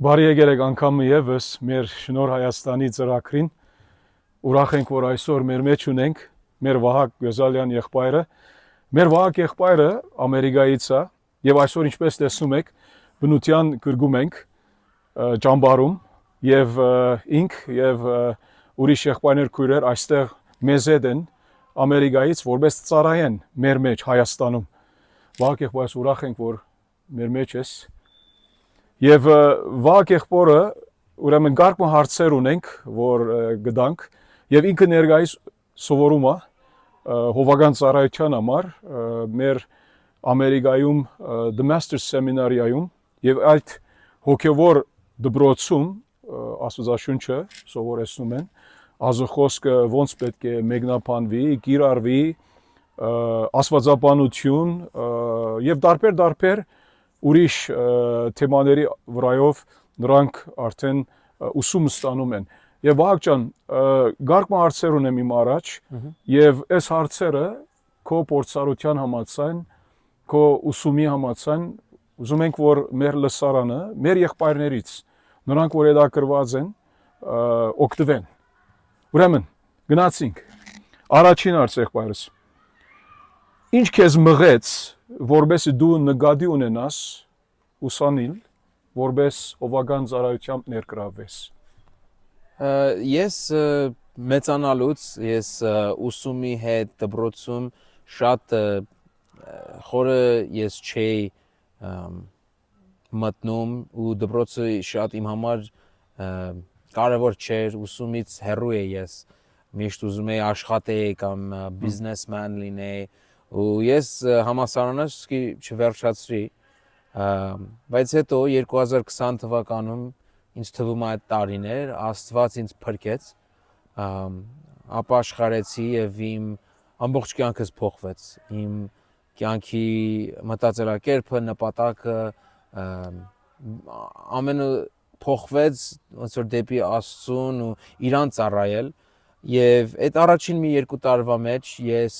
Բարի եկեք անգամ եւս մեր շնոր Հայաստանի ծրագրին։ Ուրախ ենք, որ այսօր մեր մեջ ունենք մեր Վահագ Գյոզալյան եղբայրը։ Մեր Վահագ եղբայրը Ամերիկայից է եւ այսօր ինչպես տեսնում եք, բնության գրգում ենք ճամբարում եւ ինք եւ ուրիշ եղբայրներ քույրեր այստեղ մեզ հետ են Ամերիկայից որպես ծառայեն մեր մեջ Հայաստանում։ Վահագ եղբայրս ուրախ ենք, որ մեր մեջ ես։ Եվ Վահագ եղբորը ուրեմն կարգ հարցեր ունենք, որ գտանք եւ ինքը ներկայիս սովորում է հովական ծառայության համար մեր Ամերիկայում The Master Seminary-ում եւ այդ հոգեվոր դպրոցում Աստվածաշունչը սովորեցնում են ազոխոսքը ոնց պետք է մեկնաբանվի, կիրառվի, աստվածաբանություն եւ դարբեր ուրիշ թեմաների վրայով նրանք արդեն ուսում ստանում են։ Եվ Վահագ ջան, գարկ հարցեր ունեմ իմ առաջ եւ այս հարցերը քո փորձառության համաձայն, քո ուսումի համաձայն ուզում ենք որ մեր լսարանը, մեր եղբայրներից նրանք որ հետաքրված են, օգտվեն։ Ուրեմն գնացինք։ Առաջին հարց եղբայրս։ Ինչ քեզ մղեց որբեսի դու նկատի ունենաս ուսանիլ, որբես հովական ծառայությամբ ներգրավվես։ Ես մեծանալուց ես ուսումի հետ դպրոցում շատ խորը ես չէի մտնում ու դպրոցը շատ իմ համար կարևոր չէր, ուսումից հեռու էի ես միշտ ուզում էի աշխատեի կամ բիզնեսմեն լինեի ու ես համալսարանը չվերջացրի բայց հետո 2020 թվականում ինձ թվում է այդ տարին էր Աստված ինձ փրկեց ապաշխարեցի եւ իմ ամբողջ կյանքս փոխվեց իմ կյանքի մտածելակերպը նպատակը ամենը փոխվեց ոնց որ դեպի Աստծուն ու իրան ծառայել եւ այդ առաջին մի 2 տարվա մեջ ես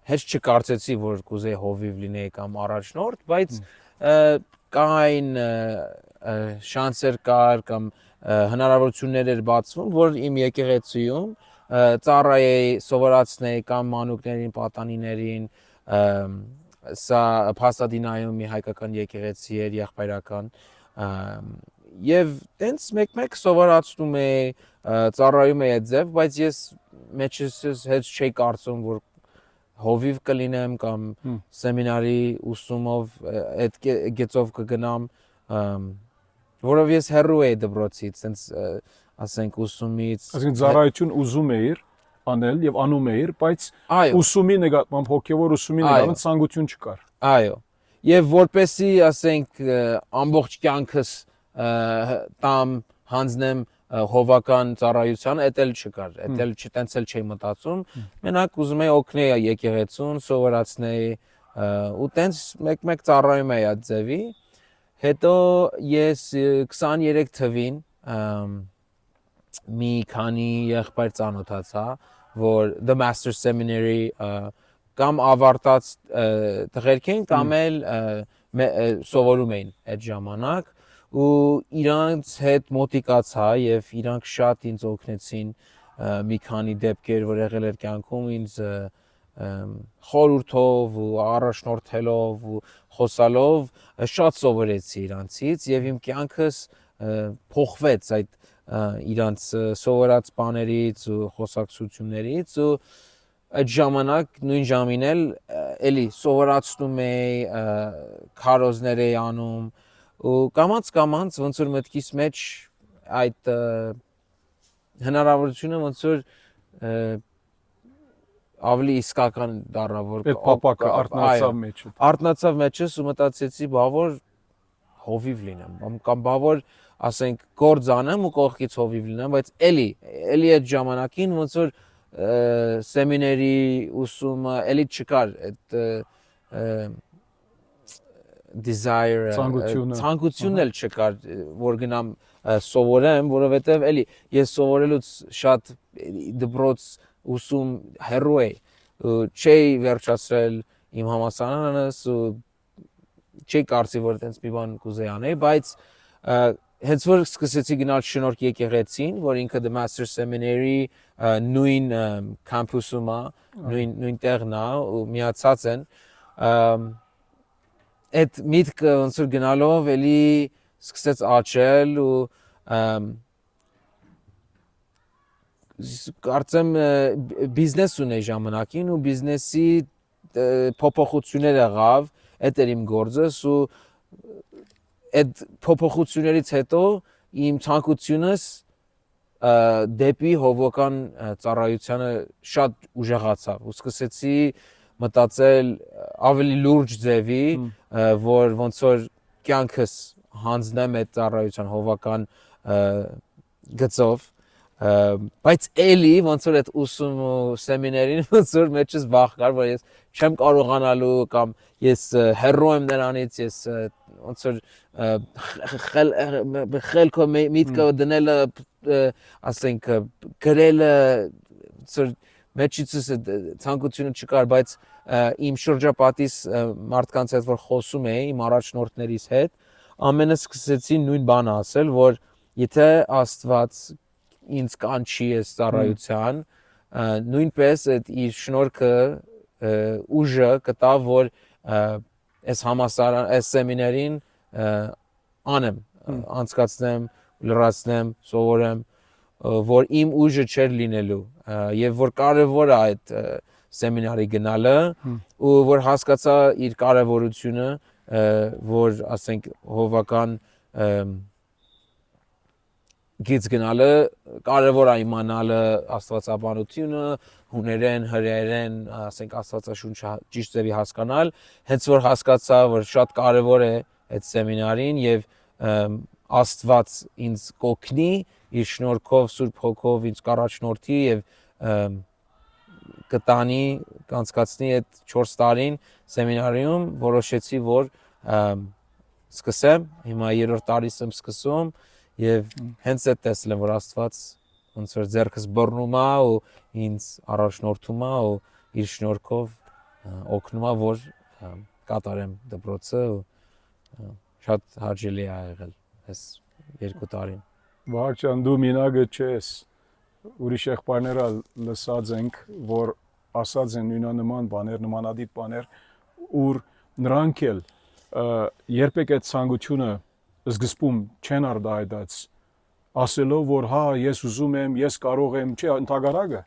հեչ չկարծեցի որ կուզեի հովիվ լինեի կամ առաջնորդ բայց կային շանսեր կար կամ հնարավորություններ էր բացվում որ իմ եկեղեցիում ծառայեի սովորացնեի կամ մանուկներին պատանիներին սա Փաստադինայում մի հայկական եկեղեցի էր եղբայրական եւ տենց մեկ սովորացնում էի ծառայում էի այդ ձև բայց ես մեջս հեչ չէի կարծում որ հովիվ կլինեմ կամ սեմինարի ուսումով այդ գեցով կգնամ որով ես հեռու էի դպրոցից sense ասենք ուսումից այսինքն ծառայություն ուզում էիր անել եւ անում էիր բայց ուսումի նկատմամբ հոգեվոր ուսումի նկատմամբ ցանկություն չկար այո եւ որպեսի ասենք ամբողջ կյանքս տամ հանձնեմ հովական ծառայության էտել չկար, էտել չտենց էլ չէի մտածում, մենակ ուզում էի օգնել եկեղեցուն, սովորացնել ու տենց մեկ ծառայում էի այդ ձևի, հետո ես 23 թվին մի քանի եղբայր ծանոթացա, որ The Master Seminary կամ ավարտած տղերք էին կամ էլ սովորում էին այդ ժամանակ ու իրանց հետ մոտիկացա եւ իրանք շատ ինձ օգնեցին մի քանի դեպքեր որ եղել էր կյանքում ինձ խորհուրդով ու առաջնորդելով ու խոսալով շատ սովորեցի իրանցից եւ իմ կյանքս փոխվեց այդ իրանց սովորած բաներից ու խոսակցություններից ու այդ ժամանակ նույն ժամին էլի սովորացնում էի քարոզներ էի անում ու կամած ոնց որ մտքիս մեջ այդ հնարավորությունը ոնց որ ավելի իսկական դառավ որ այդ փապակը արտնացավ մեջս ու մտածեցի բա որ հովիվ լինեմ կամ բա որ ասենք գործ անեմ ու կողքից հովիվ լինեմ բայց էլի այդ ժամանակին ոնց որ սեմինարի ուսումը էլի չկար այդ desire ցանկությունն էլ չկար որ գնամ սովորեմ որովհետև էլի ես սովորելուց շատ դպրոց ուսում հեռու էի չէի վերջացրել իմ համալսարանս ու չէի կարծի որ այդպես մի բան կուզեի անել բայց հենց որ սկսեցի գնալ շնորհք եկեղեցին, որ ինքը The Master Seminary նույն campus-ում է, նույն տեղն է ու միացած են, այդ միտքը ոնց որ գնալով էլի սկսեց աճել ու կարծեմ բիզնես ունեի ժամանակին ու բիզնեսի փոփոխություններ եղավ, այդ էր իմ գործս ու այդ փոփոխություններից հետո իմ ցանկությունս դեպի հովոկան ծառայությանը շատ ուժեղացավ ու սկսեցի մտածել ավելի լուրջ ձևի, որ ոնց որ կյանքս հանձնեմ այդ ծառայության հովական գծով բայց էլի ոնց որ այդ ուսում ու սեմինարին ոնց որ մեջս վախ կար, որ ես չեմ կարողանալու կամ ես հեռու եմ նրանից, ես ոնց որ խելքը միտքը դնելը, ասենք գրելը ոնց որ մեջից ցանկությունը չկար, բայց իմ շրջապատիս մարդկանց հետ որ խոսում էի, իմ առաջնորդներիս հետ, ամենը սկսեցին նույն բանը ասել, որ եթե Աստված ինձ կանչի այս ծառայության, նույնպես այդ իր շնորհքը ուժը կտա, որ այս համասարան, այս սեմինարին անեմ, անցկացնեմ, լրացնեմ, սովորեմ, որ իմ ուժը չէր լինելու եւ որ կարեւոր է այդ սեմինարի գնալը ու որ հասկացա իր կարեւորությունը, որ ասենք հովական գից գնալը կարևոր է իմանալը աստվածաբանությունը, հուներեն, հրեերեն, ասենք աստվածաշունչը ճիշտ ձևի հասկանալ, հենց որ հասկացա, որ շատ կարևոր է այդ սեմինարին եւ Աստված ինձ կօգնի իր շնորհքով, Սուրբ Հոգով ինձ կառաջնորդի եւ կտանի, կանցկացնի այդ 4 տարին սեմինարիում, որոշեցի, որ սկսեմ, հիմա 3-րդ տարիս եմ սկսում եւ հենց այդ տեսել եմ, որ Աստված ոնց որ ձեռքս բռնում է ու ինձ առաջնորդում է ու իր շնորհքով օգնում է, որ կատարեմ դպրոցը ու շատ հաճելի է եղել այս 2 տարին։ Վահագ ջան, դու մինագը չես, ուրիշ եղբայրները լսած ենք, որ ասած են նույնանման բաներ, նմանադիպ բաներ, ուր նրանք էլ երբեք այդ ցանկությունը սկզբում չեն արդայդած, ասելով, որ հա, ես ուզում եմ, ես կարող եմ, չէ, ընդհակառակը,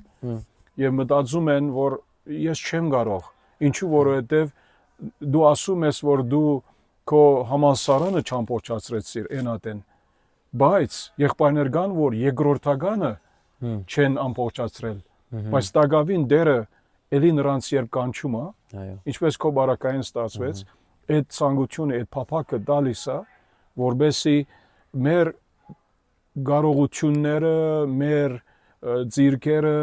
եւ մտածում են, որ ես չեմ կարող, ինչու որովհետեւ դու ասում ես, որ դու քո համալսարանը չամբողջացրեցիր այնատեն, բայց եղբայրներ կան, որ երկրորդականը չեն ամբողջացրել, բայց տակավին դերը էլի նրանց երբ կանչում է, ինչպես քո բարակային ստացվեց, այդ ցանկությունը, այդ փափակը տալիս է, որբեսի մեր կարողությունները, մեր ձիրքերը,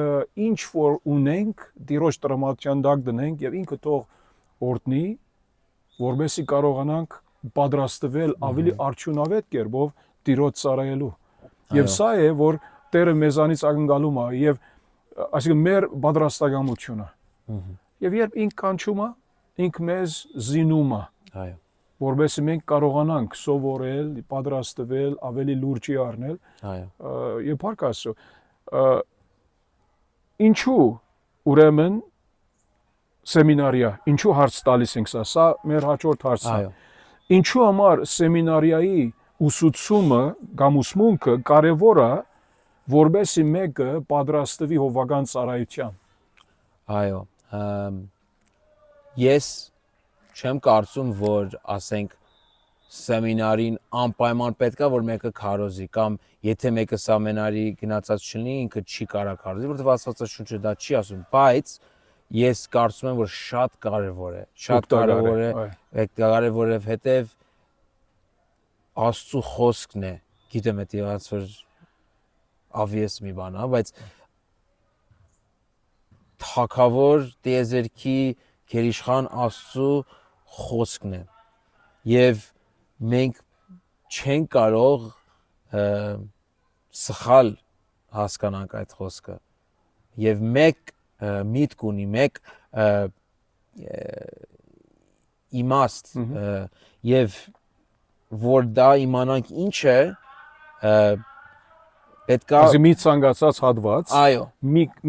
ինչ որ ունենք, Տիրոջ տրամադրության տակ դնենք եւ ինքը թող օրհնի, որբեսի կարողանանք պատրաստվել ավելի արդյունավետ կերպով Տիրոջ ծառայելու։ Եվ սա է, որ Տերը մեզանից ակնկալում է եւ այսինքն մեր պատրաստակամությունը։ Եվ երբ ինք կանչում է, ինք մեզ զինում է։ Այո։ Որովհետեւ մենք կարողանանք սովորել, պատրաստվել, ավելի լուրջի առնել։ Այո։ Եվ փառք Աստծո։ Ինչու ուրեմն սեմինարիա, ինչու հարց տալիս ենք սա մեր հաջորդ հարցն է։ Ինչու համար սեմինարիայի ուսուցումը կամ ուսմունքը կարևոր է, որբեսի մեկը պատրաստվի հովական ծառայության։ Այո, ես չեմ կարծում, որ ասենք սեմինարին անպայման պետք է որ մեկը քարոզի կամ եթե մեկը սեմինարի գնացած չլինի, ինքը չի կարա քարոզի, որովհետև Աստվածաշունչը դա չի ասում, բայց ես կարծում եմ, որ շատ կարևոր է, շատ կարևոր է, կարևոր է, հետև Աստծո խոսքն է, գիտեմ էդ եղած որ obvious մի բան է, բայց թակավոր տիեզերքի գերիշխան Աստծո խոսքն է եւ մենք չենք կարող սխալ հասկանանք այդ խոսքը եւ մեկ միտք ունի, մեկ իմաստ եւ որ դա իմանանք ինչ է, պետքա Այսինքն մի ցանկացած հատված այո,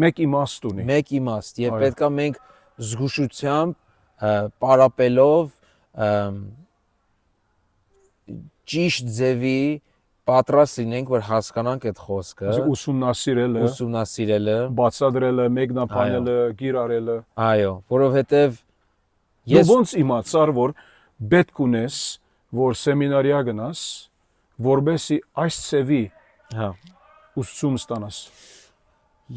մեկ իմաստ ունի։ մեկ իմաստ եւ Այո։ պետքա մենք զգուշությամբ պարապելով ճիշտ ձևի պատրաստ լինենք, որ հասկանանք այդ խոսքը, Այսինքն ուսումնասիրելը, ուսումնասիրելը, բացատրելը, մեկնաբանելը, գիրառելը։ այո, որովհետեւ Ես ոնց իմացար, որ պետք ունես, որ սեմինարիա գնաս, որբեսի այս ծևի հա ուսում ստանաս։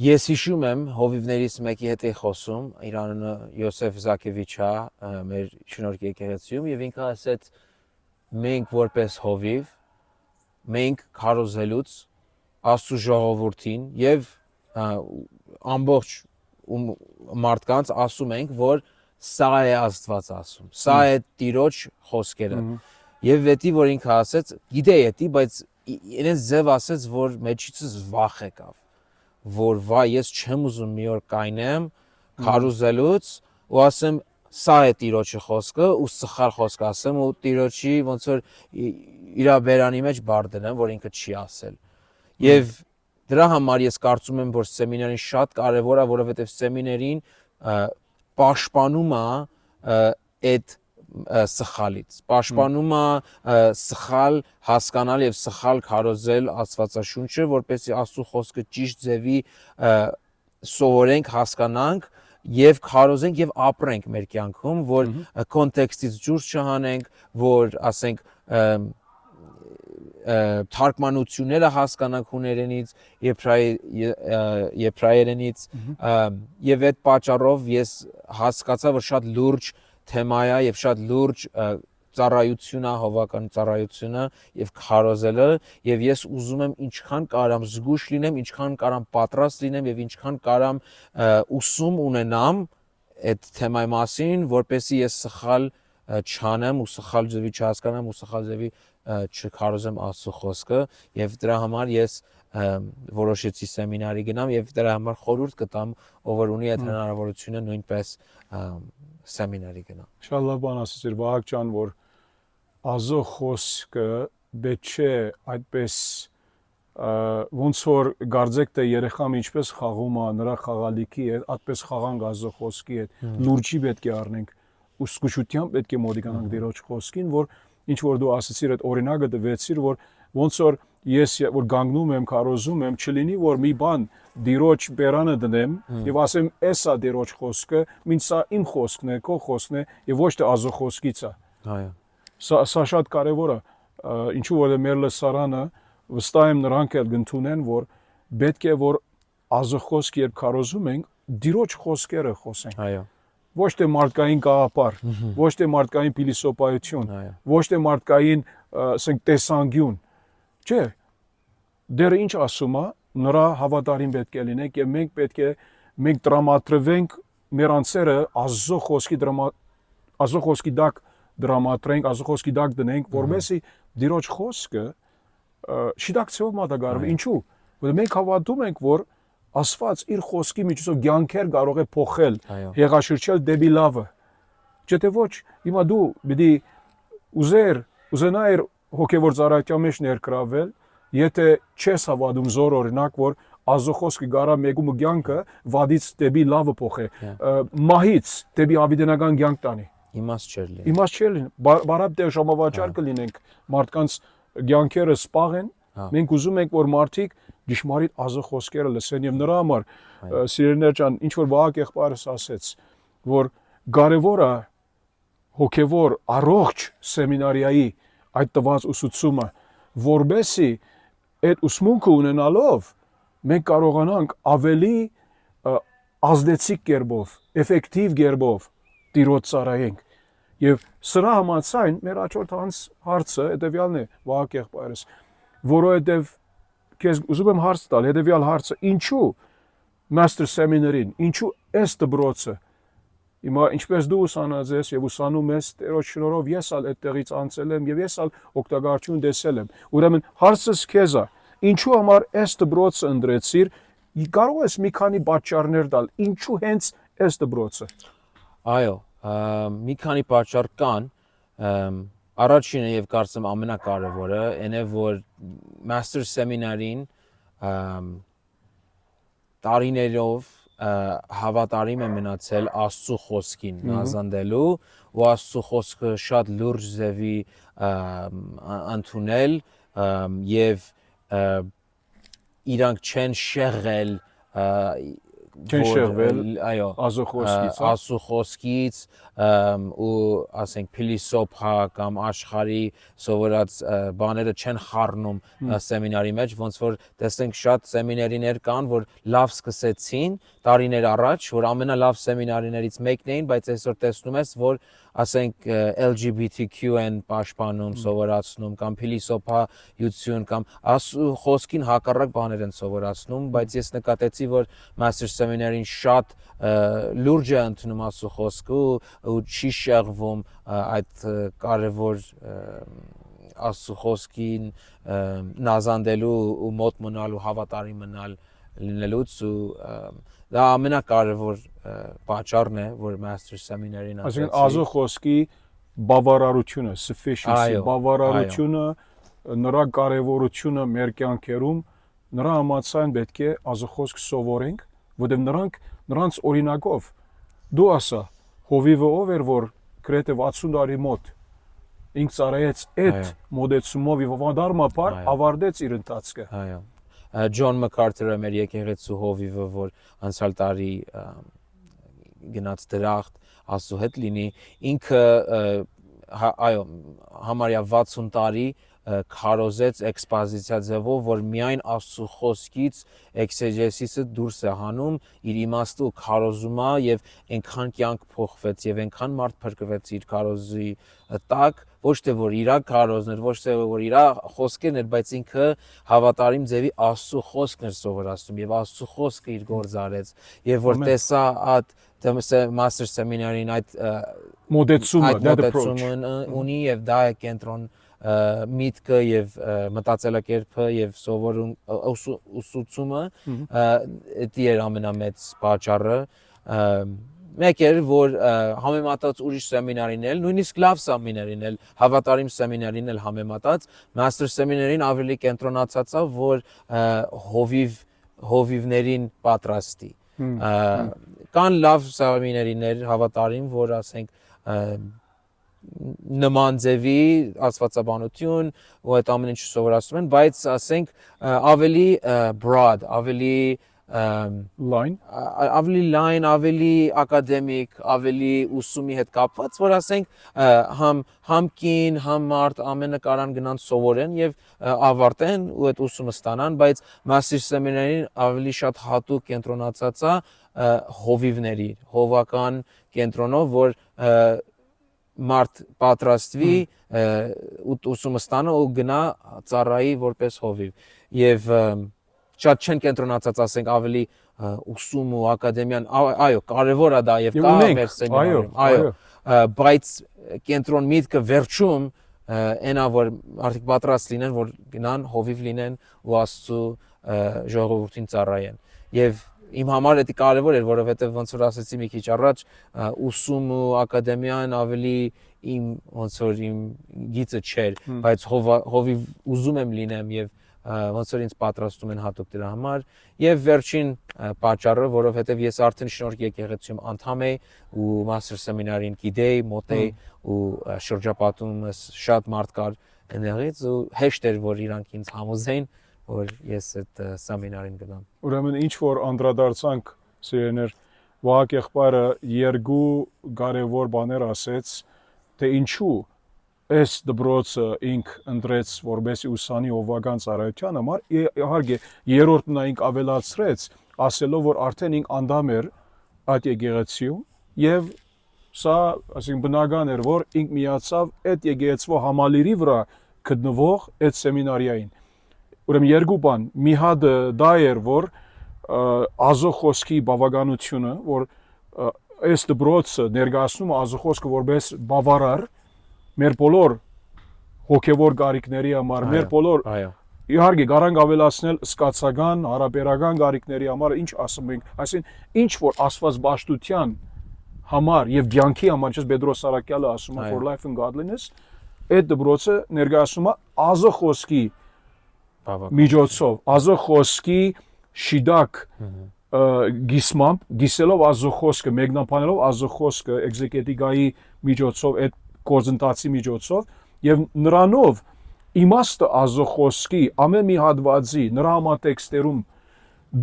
Ես հիշում եմ հովիվներից մեկի հետ էի խոսում, իր անունը Յոսեֆ Զակևիչ է, մեր շնորհքի եկեղեցիում եւ ինքը ասեց մենք որպես հովիվ մենք քարոզելուց Աստծո ժողովրդին եւ ամբողջ մարդկանց ասում ենք, որ սա է Աստված ասում, սա է Տիրոջ խոսքերը։ Եվ վետի որ ինքը ասեց, գիտեի էտի, բայց ինձ ձև ասեց, որ մեջիցս վախ եկավ, որ վայ ես չեմ ուզում մի օր կայնեմ քարոզելուց ու ասեմ սա է Տիրոջի խոսքը ու սխալ խոսք ասեմ ու Տիրոջի ոնց որ իր բերանի մեջ բար դնեմ, որ ինքը չի ասել։ Եվ դրա համար ես կարծում եմ, որ սեմինարին շատ կարևոր է, որովհետև սեմինարին պաշտպանում է այդ սխալից, պաշտպանում է սխալ հասկանալ եւ սխալ քարոզել Աստվածաշունչը, որպեսզի Աստծո խոսքը ճիշտ ձևի սովորենք, հասկանանք եւ քարոզենք եւ ապրենք մեր կյանքում, որ կոնտեքստից դուրս չհանենք, որ ասենք թարգմանությունները հասկանանք հուներենից, եբրայերենից եւ այդ պատճառով ես հասկացա, որ շատ լուրջ թեմա է եւ շատ լուրջ ծառայություն է, հովական ծառայությունը եւ քարոզելը եւ ես ուզում եմ ինչքան կարամ զգուշ լինեմ, ինչքան կարամ պատրաստ լինեմ եւ ինչքան կարամ ուսում ունենամ այդ թեմայի մասին, որպեսզի ես սխալ չանեմ ու սխալ ձևի չհասկանամ ու սխալ ձևի չքարոզեմ Աստծո խոսքը եւ դրա համար ես որոշեցի սեմինարի գնամ եւ դրա համար խորհուրդ կտամ, ով որ ունի այդ հնարավորությունը նույնպես սեմինարի գնա։ Շատ լավ բան ասացիր Վահագ ջան, որ Աստծո խոսքը պետք չէ այդպես ոնց որ գարձեք թե երեխան ինչպես խաղում է նրա խաղալիքի հետ, այդպես խաղանք Աստծո խոսքի հետ, լուրջի պետք է առնենք ու զգուշությամբ պետք է մոտիկանանք Տիրոջ խոսքին, որ ինչ որ դու ասացիր այդ օրինակը տվեցիր, որ ոնց որ ես որ գանգնում եմ, քարոզում եմ, չլինի որ մի բան Տիրոջ բերանը դնեմ եւ ասեմ, «Էսա Տիրոջ խոսքը, ինչ սա իմ խոսքն է, քո խոսքն է եւ ոչ թե Աստծո խոսքից է»։ Այո։ Սա շատ կարեւոր է, ինչու որ մեր լսարանը վստահ եմ նրանք էլ գտնեն, որ պետք է որ Աստծո խոսքը երբ քարոզում ենք, Տիրոջ խոսքերը խոսենք։ Այո։ Ոչ թե մարդկային գաղափար, ոչ թե մարդկային փիլիսոփայություն, ոչ թե մարդկային, ասենք, տեսանկյուն։ Չէ։ Դերը ինչ ասում է, նրա հավատարիմ պետք է լինենք եւ մենք պետք է տրամադրվենք մեր անձերը Աստծո խոսքի դակ դրամատրենք, Աստծո խոսքի դակ դնենք, որովհետեւ Տիրոջ խոսքը շիդակցիով մատակարարվի։ Ինչու՞։ Որովհետեւ մենք հավատում ենք, որ Աստված իր խոսքի միջոցով ցանկեր կարող է փոխել, հեղաշրջել դեպի լավը։ Չէ՞ թե ոչ, հիմա դու պիտի ուզենայր հոգևոր ծառայության մեջ ներգրավել, եթե չես հավատում զոր օրինակ, որ Աստծո խոսքը գարա մեգումը ցանկը վադից դեպի լավը փոխե, մահից դեպի ավիդենական ցանկ տանի։ Իմաստ չէր լինի։ Իմաստ չէր լինի։ Բարապ դե ժամավաճառ կլինենք, մարդկանց ցանկերը սպաղեն, մենք ուզում ենք, որ մարդիկ ճշմարիտ Աստծո խոսքերը լսեն եւ նրա համար սիրելիներ ջան, ինչ որ Վահագ եղբայրս ասեց, որ կարևորը հոգևոր առողջ սեմինարիայի այդ տված ուսուցումը, որբեսի այդ ուսմունքը ունենալով մենք կարողանանք ավելի ազդեցիկ կերպով, էֆեկտիվ կերպով Տիրոջ ծառայենք։ Եվ սրա համաձայն մեր հաջորդ հարցը հետեւյալն է, Վահագ եղբայրս, որովհետեւ քեզ ուզում եմ հարց տալ, հետեւյալ հարցը, ինչու master seminary-ին, ինչու այս դպրոցը։ Հիմա ինչպես դու ուսանած ես եւ ուսանում ես, Տերոջ շնորհով ես ալ այդտեղից անցել եմ եւ ես ալ օգտագործություն տեսել եմ։ Ուրեմն հարցս քեզ է, ինչու համար այս դպրոցը ընտրեցիր, կարող ես մի քանի պատճառներ տալ, ինչու հենց այս դպրոցը։ Այո, մի քանի պատճառ կան, Առաջինը եւ կարծեմ ամենակարևորը այն է որ master seminar-ին տարիներով հավատարիմ է մնացել Աստծո խոսքին նազանդելու ու Աստծո խոսքը շատ լուրջ ձևի ընդունել եւ իրանք չեն շեղել Չեն շեղվել այո Աստծո խոսքից, Աստծո խոսքից ու ասենք փիլիսոփա կամ աշխարհի սովորած բաները չեն խառնում սեմինարի մեջ ոնց որ տեսենք շատ սեմինարիներ կան որ լավ սկսեցին տարիներ առաջ որ ամենալավ սեմինարիներից մեկն էին բայց այսօր տեսնում ես որ ասենք LGBTQ-ն պաշտպանում սովորացնում կամ փիլիսոփայություն կամ խոսքին հակառակ բաներ են սովորացնում բայց ես նկատեցի որ master seminar-ին շատ լուրջ է ընդունում Աստծո խոսքը ու չի շեղվում այդ կարևոր Աստծո խոսքին նազանդելու ու մոտ մնալու հավատարիմ մնալ լինելուց ու դա ամենակարևոր պատճառն է որ master seminar-ին ասենք Աստծո խոսքի բավարարությունը sufficiency բավարարությունը նրա կարևորությունը մեր կյանքերում նրա համաձայն պետք է Աստծո խոսք սովորենք որովհետև նրանց օրինակով դու ասա հովիվը ով էր որ գրեթե 60 տարի մոտ ինքս արեց այդ մոդեցումով եւ վադարմապար ավարտեց իր ընթացքը այո Ջոն Մակարթերը մեր եկեղեցու հովիվը որ անցյալ տարի գնաց դրախտ Աստծո հետ լինի ինքը այո համարյա 60 տարի քարոզեց էքսպոզիցիա ձևով որ միայն Աստծո խոսքից էքսեգեսիսը դուրս է հանում իր իմաստը ու քարոզումը եւ այնքան կյանք փոխվեց եւ այնքան մարդ փրկվեց իր քարոզի տակ ոչ թե որ իրա քարոզներ ոչ թե որ իրա խոսքերն էր բայց ինքը հավատարիմ ձևի Աստծո խոսքն էր սովորացնում եւ Աստծո խոսքը իր գործ արեց եւ որ տեսա այդ master seminar-ին այդ մոդեցումը ունի եւ դա է կենտրոն միտքը եւ մտածելակերպը եւ սովորում ուսուցումը դա էր ամենամեծ պատճառը մեկ էր որ համեմատած ուրիշ սեմինարին էլ նույնիսկ լավ սեմինարին էլ հավատարիմ սեմինարին էլ համեմատած master seminar-ին ավելի կենտրոնացածա որ հովիվներին պատրաստի կան լավ սեմինարիներ հավատարիմ որ ասենք նման ձևի աստվածաբանություն ու այդ ամեն ինչը սովորացնում են բայց ասենք ավելի broad ավելի line ավելի ակադեմիկ ավելի ուսումի հետ կապված որ ասենք համ կին համ մարդ ամենը կարան գնան սովորեն եւ ավարտեն ու այդ ուսումը ստանան բայց master seminar-ին ավելի շատ հատուկ կենտրոնացած է հովիվների հովական կենտրոնով որ մարդ պատրաստվի ուսումը ստանա ու գնա ծառայի որպես հովիվ եւ շատ չեն կենտրոնացած ասենք ավելի ուսում ու ակադեմիան այո կարևոր է դա եւ կա մեր սեմինարում այո բայց կենտրոն միտքը վերջում այնա որ արդյոք պատրաստ լինեն որ գնան հովիվ լինեն ու Աստծո ժողովրդին ծառայեն եւ իմ համար դա կարևոր էր որովհետեւ ոնց որ ասացի մի քիչ առաջ ուսում ու ակադեմիան ավելի իմ ոնց որ իմ գիծը չէր բայց հովիվ ուզում եմ լինեմ եւ ոնց որ ինձ պատրաստում են հատուկ դրա համար եւ վերջին պատճառը որովհետեւ ես արդեն շնորհք եկեղեցիում անդամ եի ու master seminar-ին գիտեի մոտեի ու շրջապատումս շատ մարդ կար այնեղից ու հեշտ էր որ իրանք ինձ համոզեին որ ես այդ սեմինարին գնամ ուրեմն ինչ որ անդրադարձանք սիրեներ Վահագ եղբայրը երկու կարևոր բաներ ասեց թե ինչու այս դբրոցը ինք ընտրեց որբեսի ուսանի հովական ծառայության համար իհարկե երրորդն ինք ավելացրեց ասելով որ արդեն ինք անդամ էր այդ եկեղեցիում եւ սա ասենք բնական էր որ ինք միացավ այդ եկեղեցվո համալիրի վրա գտնվող այդ սեմինարիային ուրեմն երկու բան մի հատ դա էր որ Աստծո խոսքի բավականությունը որ այս դբրոցը ներկայացնում Աստծո խոսքը որպես բավարար մեր բոլոր հոգևոր գարիքների համար մեր բոլոր իհարկե կարանք ավելացնել սկացական հարաբերական գարիքների համար ինչ ասում ենք այսինքն ինչ որ աստվածաշտության համար եւ ցանկի համար ինչպես Պետրոս Սարակյալը ասում է for life and godliness այդ դպրոցը ներկայացնում է ազը խոսքի բավական միջոցով, ազը խոսքի շիդակ գիսմամբ, գիսելով ազը խոսքը, մեկնաբանելով ազը խոսքը էքզեգետիկայի միջոցով, այդ գործընթացի միջոցով եւ նրանով իմաստը ազը խոսքի ամեն մի հատվածի նրա համատեքստերում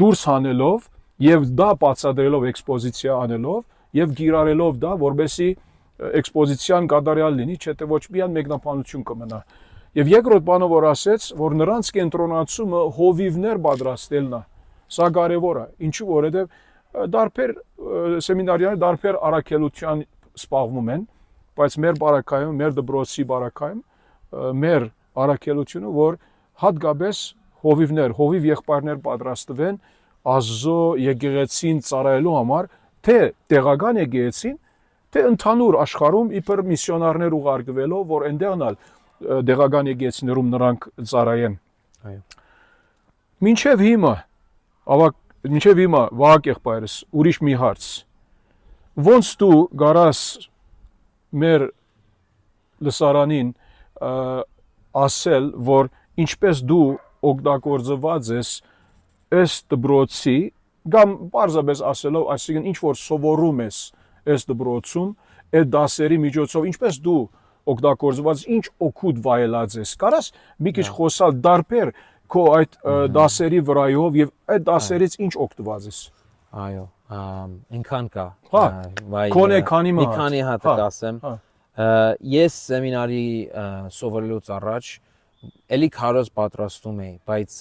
դուրս հանելով եւ դա բացատրելով էքսպոզիցիա անելով եւ գիրառելով դա, որբեսի էքսպոզիցիան կատարյալ լինի, չէ՞ թե ոչ միայն մեկնաբանություն կմնա։ Եվ երկրորդ բանը, որ ասեց, որ նրանց կենտրոնացումը հովիվներ պատրաստելն է, սա կարևոր է, ինչու որովհետեւ դարբեր սեմինարիաները դարբեր առաքելության սպառնում են, բայց մեր բարակայում, մեր դպրոցի բարակայում, մեր առաքելությունը, որ հատկապես հովիվներ, հովիվ եղբայրներ պատրաստվեն ազո եկեղեցին ծառայելու համար, թե տեղական եկեղեցին, թե ընդհանուր աշխարհում իբր միսիոնարներ ուղարկվելով, որ այնտեղնալ տեղական եկեղեցիներում նրանք ծառայեն։ Այո։ Մինչև հիմա Վահագ եղբայրս ուրիշ մի հարց։ Ոնց դու գարաս մեր լսարանին ասել, որ ինչպես դու օգտագործված ես ըստ դպրոցի կամ պարզապես ասելով, այսինքն ինչ որ սովորում ես ըստ դպրոցում, այդ դասերի միջոցով ինչպես դու օգտագործված, ինչ օգուտ վայելած ես։ Կարաս մի քիչ խոսալ դարբեր քո այդ դասերի վրայով եւ այդ դասերից ինչ օգտված ես։ Այո, ինքան կա։ Քոնե քանի մի քանի հատ կասեմ։ Ես սեմինարի սովորելուց առաջ էլի քարոզ պատրաստում էի, բայց